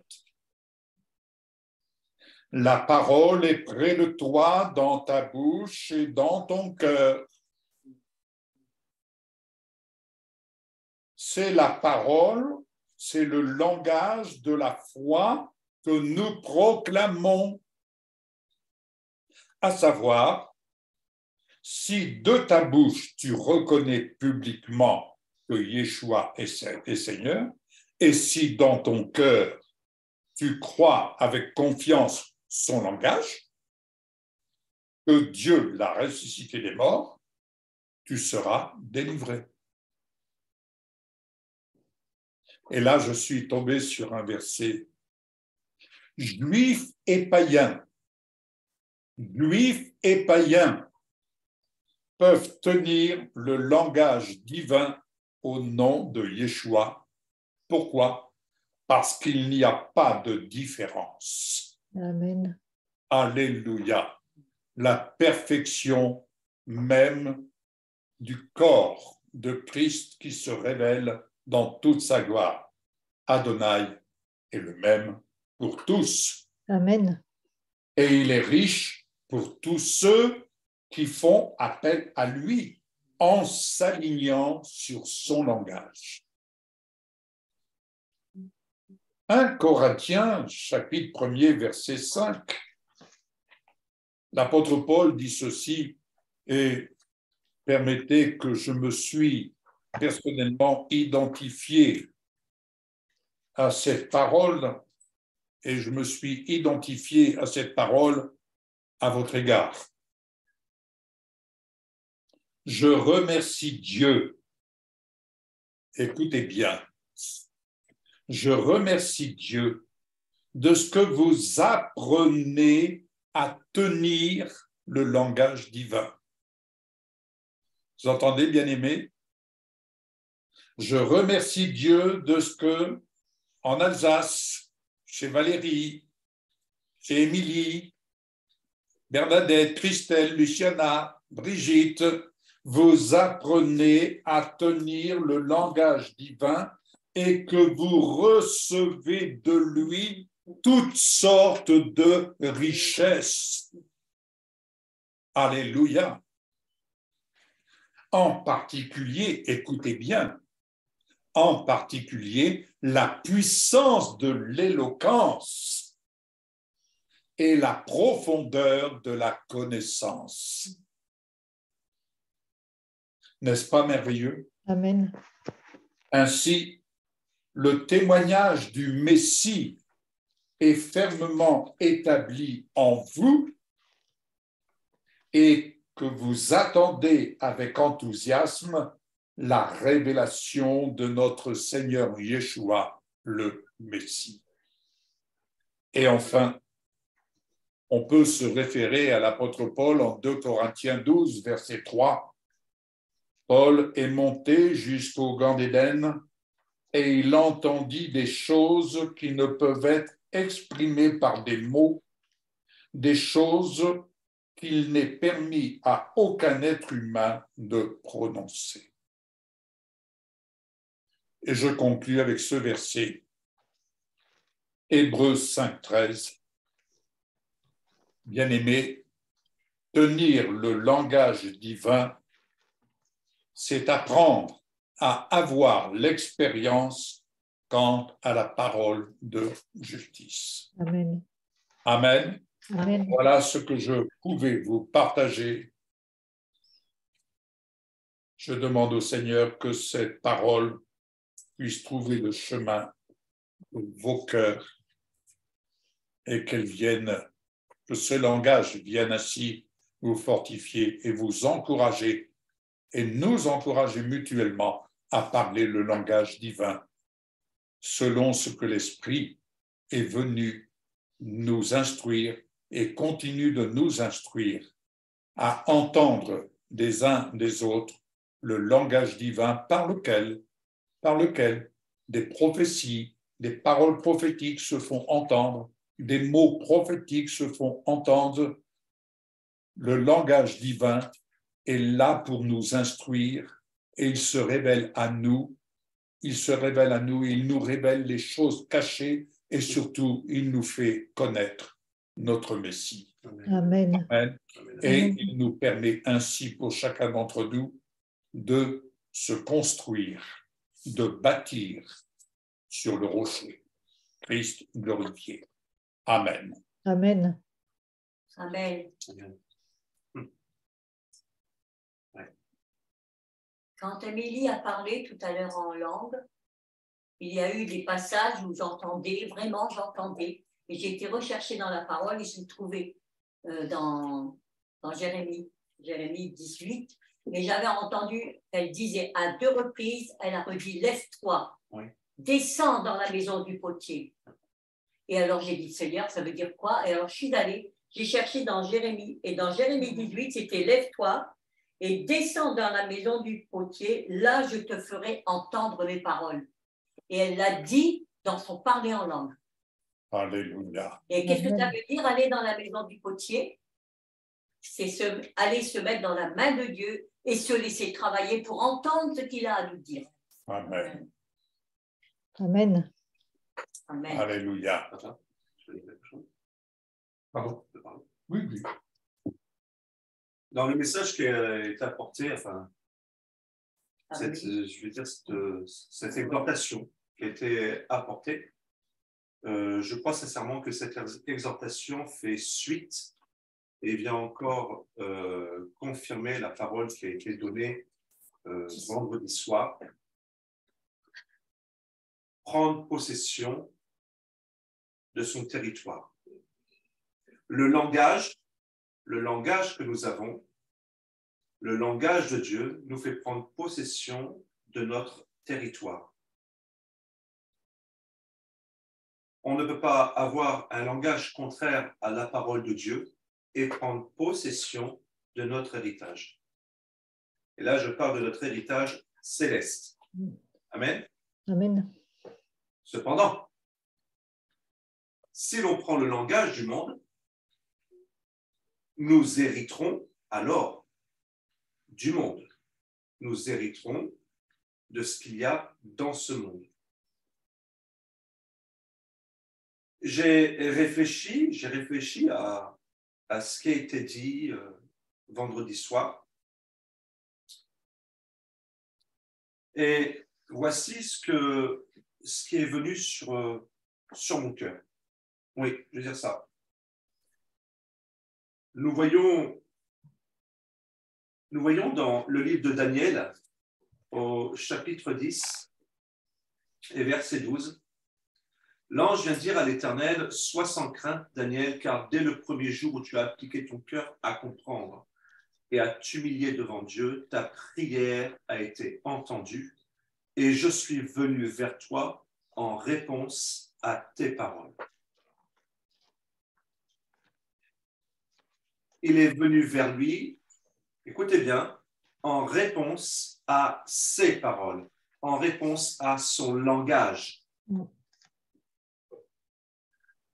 la parole est près de toi, dans ta bouche et dans ton cœur. C'est la parole, c'est le langage de la foi que nous proclamons. À savoir, si de ta bouche tu reconnais publiquement que Yeshua est Seigneur, et si dans ton cœur tu crois avec confiance son langage, que Dieu l'a ressuscité des morts, tu seras délivré. Et là, je suis tombé sur un verset. Juifs et païens peuvent tenir le langage divin au nom de Yeshua. Pourquoi? Parce qu'il n'y a pas de différence. Amen. Alléluia. La perfection même du corps de Christ qui se révèle dans toute sa gloire. Adonai est le même pour tous. Amen. Et il est riche pour tous ceux qui font appel à lui en s'alignant sur son langage. 1 Corinthiens, chapitre 1er, verset 5. L'apôtre Paul dit ceci, et permettez que je me suis personnellement identifié à cette parole, et je me suis identifié à cette parole à votre égard. Je remercie Dieu. Écoutez bien. Je remercie Dieu de ce que vous apprenez à tenir le langage divin. Vous entendez, bien-aimés? Je remercie Dieu de ce que, en Alsace, chez Valérie, chez Émilie, Bernadette, Christelle, Luciana, Brigitte, vous apprenez à tenir le langage divin et que vous recevez de lui toutes sortes de richesses. Alléluia. En particulier, écoutez bien, en particulier la puissance de l'éloquence et la profondeur de la connaissance. N'est-ce pas merveilleux? Amen. Ainsi, le témoignage du Messie est fermement établi en vous et que vous attendez avec enthousiasme la révélation de notre Seigneur Yeshua, le Messie. Et enfin, on peut se référer à l'apôtre Paul en 2 Corinthiens 12, verset 3. Paul est monté jusqu'au Gan d'Éden et il entendit des choses qui ne peuvent être exprimées par des mots, des choses qu'il n'est permis à aucun être humain de prononcer. Et je conclus avec ce verset, Hébreux 5, 13. Bien-aimés, tenir le langage divin, c'est apprendre à avoir l'expérience quant à la parole de justice. Amen. Amen. Amen. Voilà ce que je pouvais vous partager. Je demande au Seigneur que cette parole puisse trouver le chemin de vos cœurs et qu'elle vienne, que ce langage vienne ainsi vous fortifier et vous encourager et nous encourager mutuellement à parler le langage divin selon ce que l'Esprit est venu nous instruire et continue de nous instruire à entendre des uns des autres le langage divin par lequel des prophéties, des paroles prophétiques se font entendre, des mots prophétiques se font entendre. Le langage divin est là pour nous instruire et il se révèle à nous. Il se révèle à nous, il nous révèle les choses cachées et surtout, il nous fait connaître notre Messie. Amen. Amen. Et il nous permet ainsi pour chacun d'entre nous de se construire, de bâtir sur le rocher, Christ glorifié. Amen. Amen. Amen. Quand Amélie a parlé tout à l'heure en langue, il y a eu des passages où j'entendais, et j'ai été rechercher dans la parole et je l'ai trouvé dans Jérémie 18, mais j'avais entendu, elle disait à 2 reprises, elle a redit « Lève-toi, descends dans la maison du potier ». Et alors j'ai dit « Seigneur, ça veut dire quoi ?» Et alors je suis allée, j'ai cherché dans Jérémie, et dans Jérémie 18, c'était « Lève-toi et descends dans la maison du potier, là je te ferai entendre mes paroles ». Et elle l'a dit dans son parler en langue. Alléluia. Et qu'est-ce que ça veut dire, aller dans la maison du potier? C'est aller se mettre dans la main de Dieu et se laisser travailler pour entendre ce qu'il a à nous dire. Amen. Amen. Amen. Alléluia. Pardon. Oui, oui. Dans le message qui est apporté, enfin, je veux dire, cette exhortation qui a été apportée, je crois sincèrement que cette exhortation fait suite et vient encore confirmer la parole qui a été donnée vendredi soir. Prendre possession de son territoire. Le langage que nous avons, le langage de Dieu nous fait prendre possession de notre territoire. On ne peut pas avoir un langage contraire à la parole de Dieu et prendre possession de notre héritage. Et là, je parle de notre héritage céleste. Amen. Amen. Cependant, si l'on prend le langage du monde, nous hériterons alors du monde. Nous hériterons de ce qu'il y a dans ce monde. J'ai réfléchi à ce qui a été dit vendredi soir. Et voici ce qui est venu sur mon cœur. Oui, je veux dire ça. Nous voyons dans le livre de Daniel, au chapitre 10 et verset 12, l'ange vient dire à l'Éternel, « Sois sans crainte, Daniel, car dès le premier jour où tu as appliqué ton cœur à comprendre et à t'humilier devant Dieu, ta prière a été entendue et je suis venu vers toi en réponse à tes paroles. » Il est venu vers lui, écoutez bien, en réponse à ses paroles, en réponse à son langage.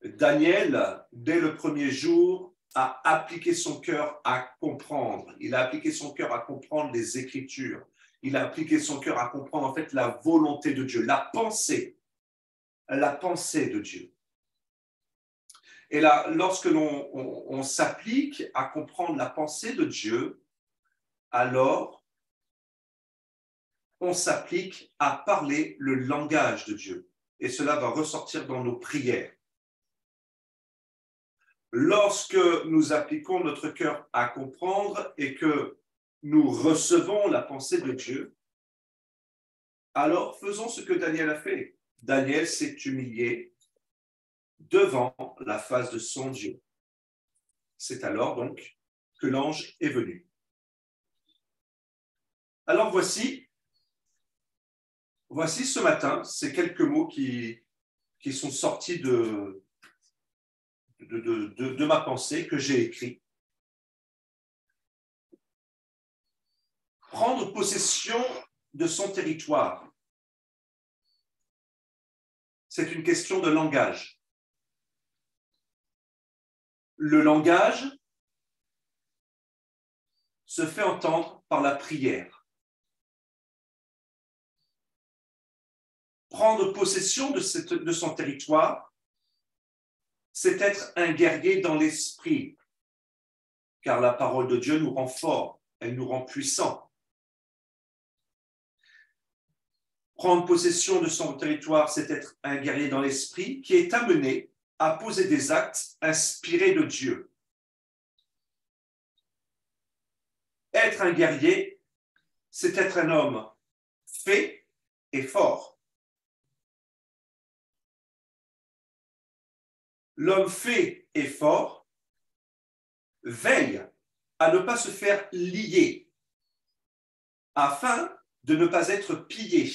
Daniel, dès le premier jour, a appliqué son cœur à comprendre. Il a appliqué son cœur à comprendre les Écritures. Il a appliqué son cœur à comprendre en fait la volonté de Dieu, la pensée de Dieu. Et là, lorsque l'on s'applique à comprendre la pensée de Dieu, alors on s'applique à parler le langage de Dieu. Et cela va ressortir dans nos prières. lorsque nous appliquons notre cœur à comprendre et que nous recevons la pensée de Dieu, alors faisons ce que Daniel a fait. Daniel s'est humilié devant la face de son Dieu. C'est alors donc que l'ange est venu. Alors voici ce matin, ces quelques mots qui sont sortis de ma pensée, que j'ai écrit. Prendre possession de son territoire. C'est une question de langage. Le langage se fait entendre par la prière. Prendre possession de son territoire, c'est être un guerrier dans l'esprit, car la parole de Dieu nous rend forts, elle nous rend puissants. Prendre possession de son territoire, c'est être un guerrier dans l'esprit qui est amené à poser des actes inspirés de Dieu. Être un guerrier, c'est être un homme fait et fort. L'homme fait et fort veille à ne pas se faire lier afin de ne pas être pillé.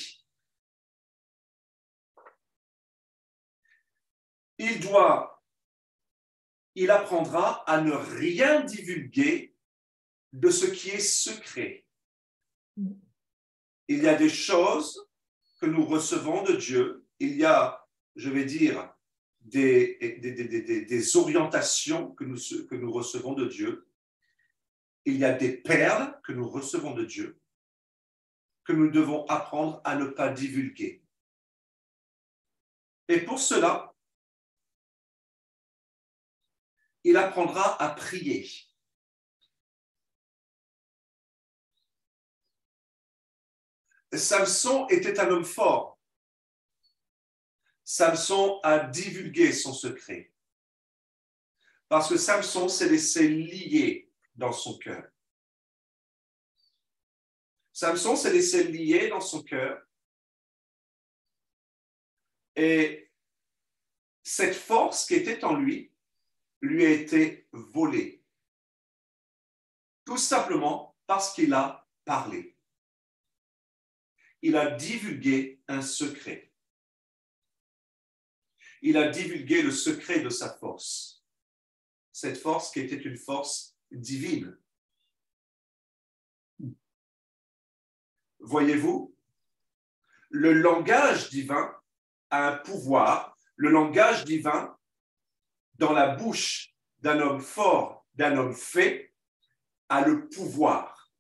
Il apprendra à ne rien divulguer de ce qui est secret. Il y a des choses que nous recevons de Dieu, il y a, je vais dire, des orientations que nous recevons de Dieu, il y a des perles que nous recevons de Dieu, que nous devons apprendre à ne pas divulguer. Et pour cela, il apprendra à prier. Samson était un homme fort. Samson a divulgué son secret. Parce que Samson s'est laissé lier dans son cœur. Samson s'est laissé lier dans son cœur. Et cette force qui était en lui a été volée. Tout simplement parce qu'il a parlé. Il a divulgué un secret. Il a divulgué le secret de sa force. Cette force qui était une force divine. Voyez-vous, le langage divin a un pouvoir. Le langage divin, dans la bouche d'un homme fort, d'un homme fait, a le pouvoir.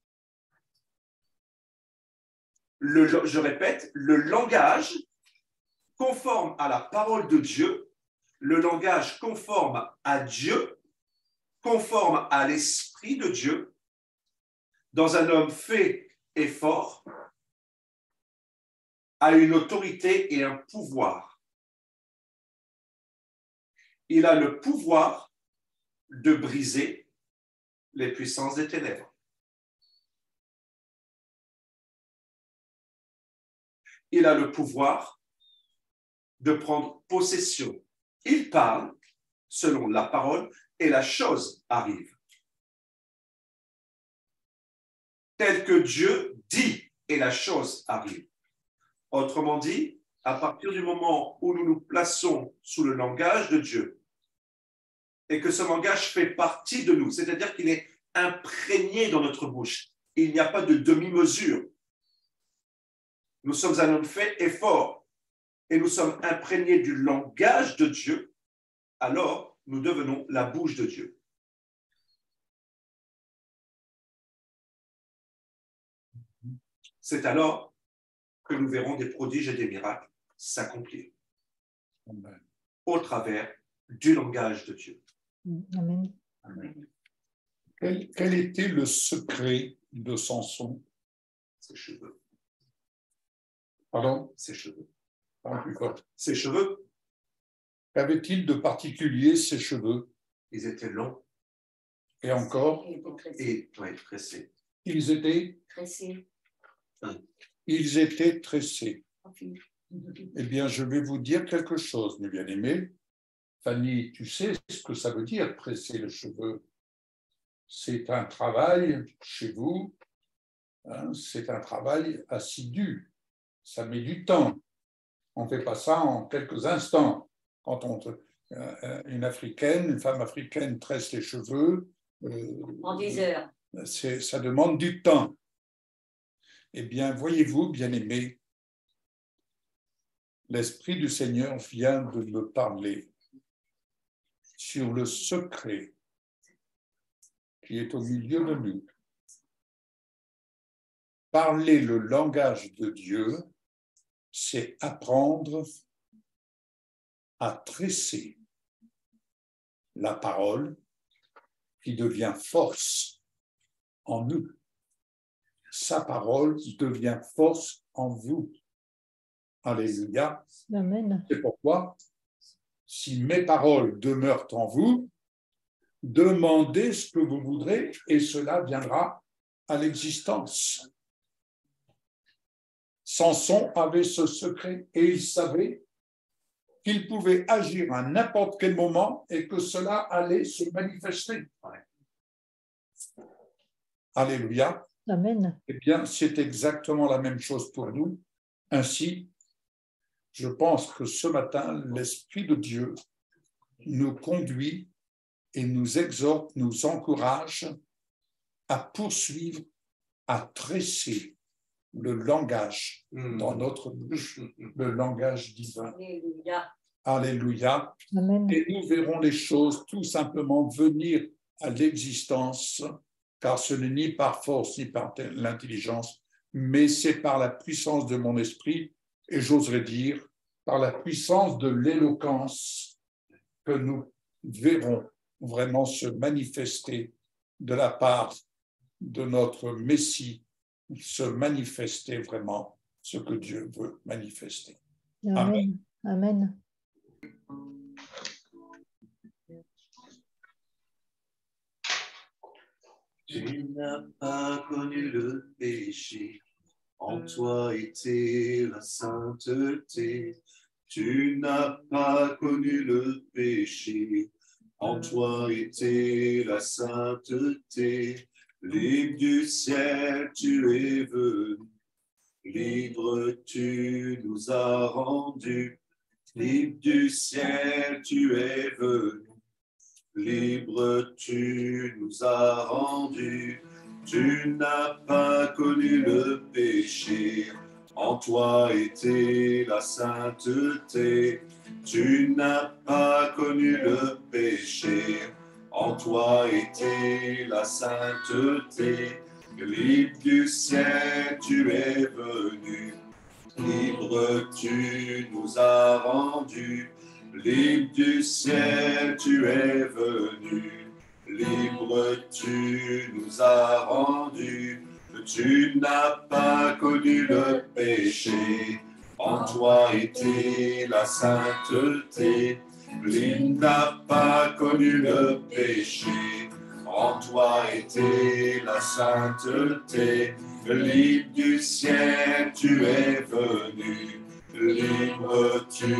Je répète, le langage conforme à la parole de Dieu, le langage conforme à Dieu, conforme à l'esprit de Dieu, dans un homme fait et fort, a une autorité et un pouvoir. Il a le pouvoir de briser les puissances des ténèbres. Il a le pouvoir de prendre possession. Il parle selon la parole et la chose arrive. Tel que Dieu dit et la chose arrive. Autrement dit, à partir du moment où nous nous plaçons sous le langage de Dieu et que ce langage fait partie de nous, c'est-à-dire qu'il est imprégné dans notre bouche, il n'y a pas de demi-mesure. Nous sommes un homme fait et fort et nous sommes imprégnés du langage de Dieu, alors nous devenons la bouche de Dieu. C'est alors que nous verrons des prodiges et des miracles s'accomplir au travers du langage de Dieu. Amen. Amen. Quel était le secret de Samson? Ses cheveux. Pardon? Ses cheveux. Parle plus fort. Ses cheveux. Qu'avait-il de particulier, ses cheveux? Ils étaient longs. Et encore. Et ouais, tressés. Ils étaient tressés. Ils étaient tressés. Eh bien, je vais vous dire quelque chose, mes bien-aimés. Fanny, tu sais ce que ça veut dire, tresser les cheveux. C'est un travail chez vous, hein, c'est un travail assidu. Ça met du temps. On ne fait pas ça en quelques instants. Quand une femme africaine tresse les cheveux, en 10 heures. Ça demande du temps. Eh bien, voyez-vous, bien-aimés, l'Esprit du Seigneur vient de me parler sur le secret qui est au milieu de nous. Parler le langage de Dieu, c'est apprendre à tresser la parole qui devient force en nous. Sa parole devient force en vous. Alléluia. Amen. C'est pourquoi, si mes paroles demeurent en vous, demandez ce que vous voudrez et cela viendra à l'existence. Samson avait ce secret et il savait qu'il pouvait agir à n'importe quel moment et que cela allait se manifester. Alléluia. Amen. Eh bien, c'est exactement la même chose pour nous. Ainsi, je pense que ce matin, l'Esprit de Dieu nous conduit et nous exhorte, nous encourage à poursuivre, à tresser le langage dans notre bouche, le langage divin. Alléluia. Alléluia. Amen. Et nous verrons les choses tout simplement venir à l'existence, car ce n'est ni par force ni par l'intelligence, mais c'est par la puissance de mon esprit, et j'oserais dire, par la puissance de l'éloquence que nous verrons vraiment se manifester de la part de notre Messie, se manifester vraiment ce que Dieu veut manifester. Amen. Amen. Tu n'as pas connu le péché, en toi était la sainteté. Tu n'as pas connu le péché, en toi était la sainteté. Libre du ciel, tu es venu, libre tu nous as rendus. Libre du ciel, tu es venu, libre tu nous as rendus. Tu n'as pas connu le péché, en toi était la sainteté. Tu n'as pas connu le péché, en toi était la sainteté. Libre du ciel, tu es venu, libre tu nous as rendus. Libre du ciel, tu es venu, libre tu nous as rendus. Tu n'as pas connu le péché, en toi était la sainteté. Libre n'a pas connu le péché, en toi était la sainteté. Libre du ciel, tu es venu, libre tu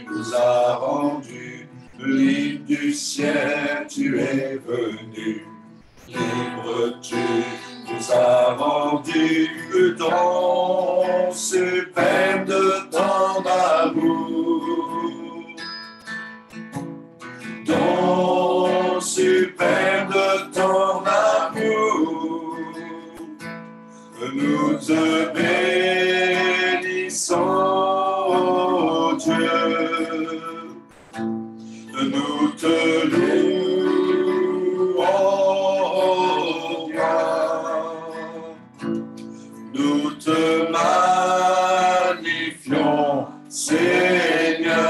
nous as rendus. Libre du ciel, tu es venu, libre tu nous as rendus. Don suprême de ton amour, don suprême de ton amour, nous te bénissons, Dieu, nous te louons, nous te magnifions, Seigneur.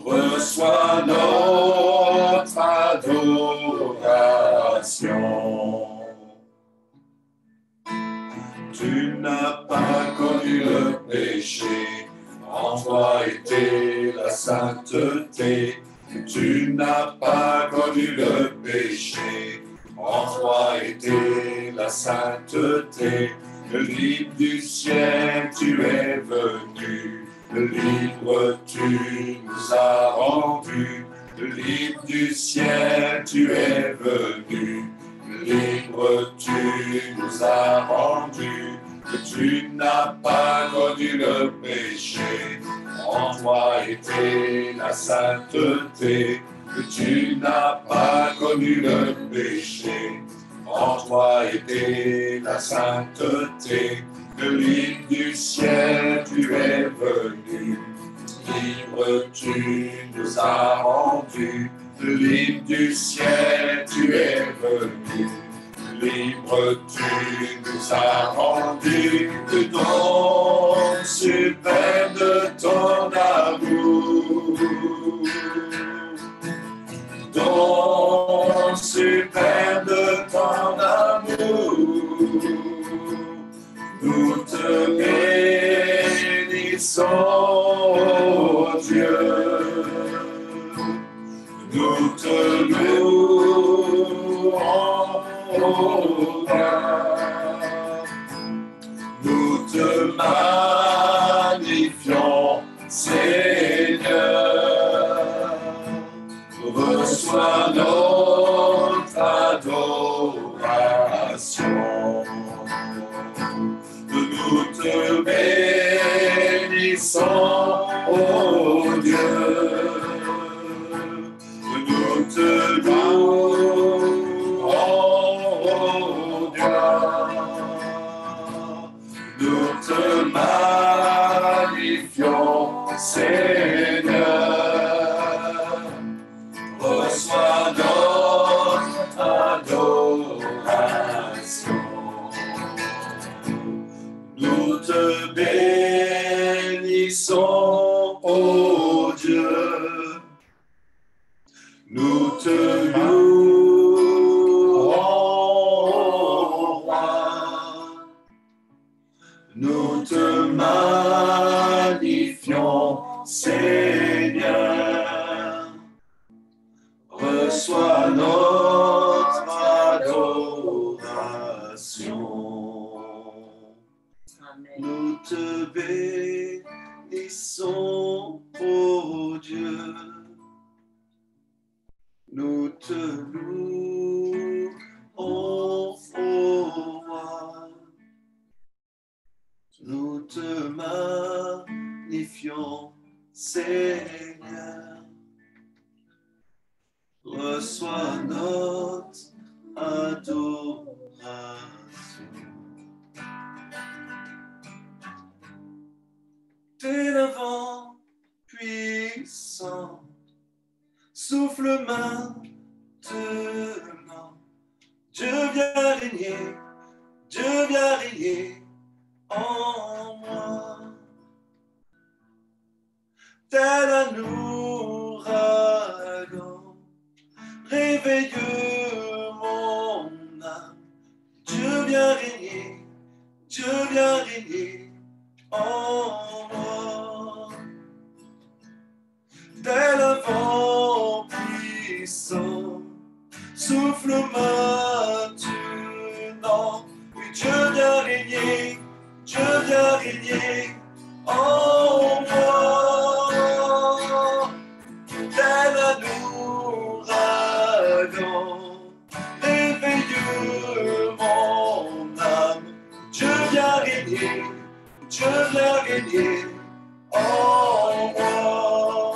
Reçois notre adoration. Tu n'as pas connu le péché, en toi était la sainteté. que tu n'as pas connu le péché. En toi était la sainteté, le libre du ciel tu es venu, le libre tu nous as rendu, le libre du ciel tu es venu, le libre tu nous as rendu, que tu n'as pas connu le péché. En toi était la sainteté, que tu n'as pas connu le péché. En toi était la sainteté, le libre du ciel tu es venu. Libre tu nous as rendu, le libre du ciel tu es venu. Libre tu nous as rendu, le don suprême de ton amour. Don suprême de ton amour, nous te bénissons, oh Dieu, nous te louons, oh God, nous te magnifions, Seigneur. Reçois notre adoration. Nous te bénissons, oh Dieu. Nous te louons, oh Dieu. Nous te magnifions, Seigneur. Reçois notre adoration. Nous te bénissons, ô Dieu. Nous te louons, ô Roi. Nous te magnifions, Seigneur. Reçois notre adoration. Amen. Nous te bénissons, ô Dieu. Nous te louons, ô Roi. Nous te magnifions, Seigneur. Reçois notre adoration. T'es le vent puissant, souffle maintenant. Dieu vient régner en moi. Tel un ouragan, réveille mon âme. Dieu vient régner en moi. Tel un vent puissant, souffle maintenant. Oui, Dieu vient régner en moi. Tel un ouragan, réveille mon âme. Dieu vient régner en moi.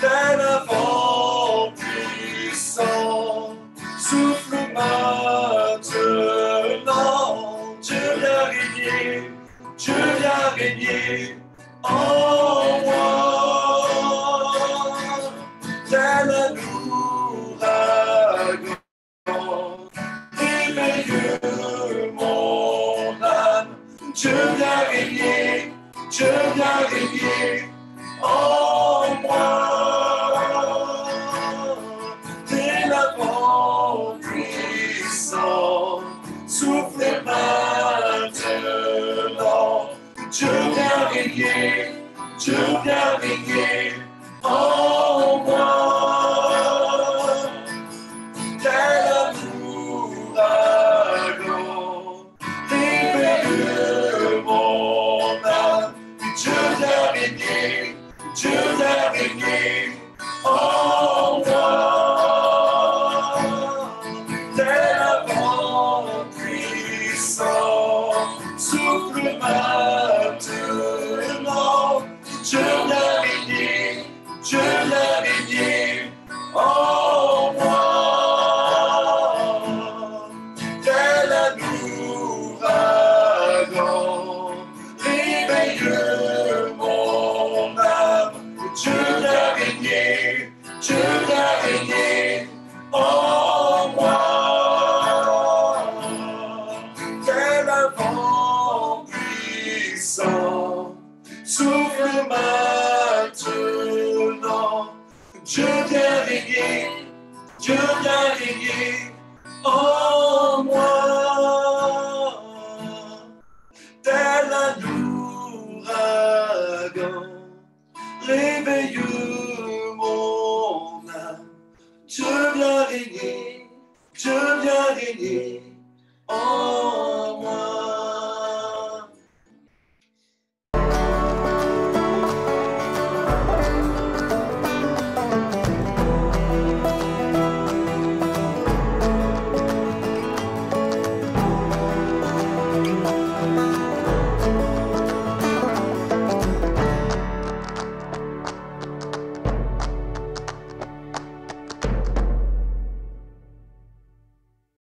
Tel un vent puissant, souffle maintenant. Dieu vient régner en moi. Tel un ouragan, réveille mon âme. Dieu vient régner en moi. Tel un vent puissant, souffle maintenant. Dieu vient régner en moi. régner, Dieu viens régner en moi. Tel un ouragan, réveille mon âme. Dieu viens régner en moi.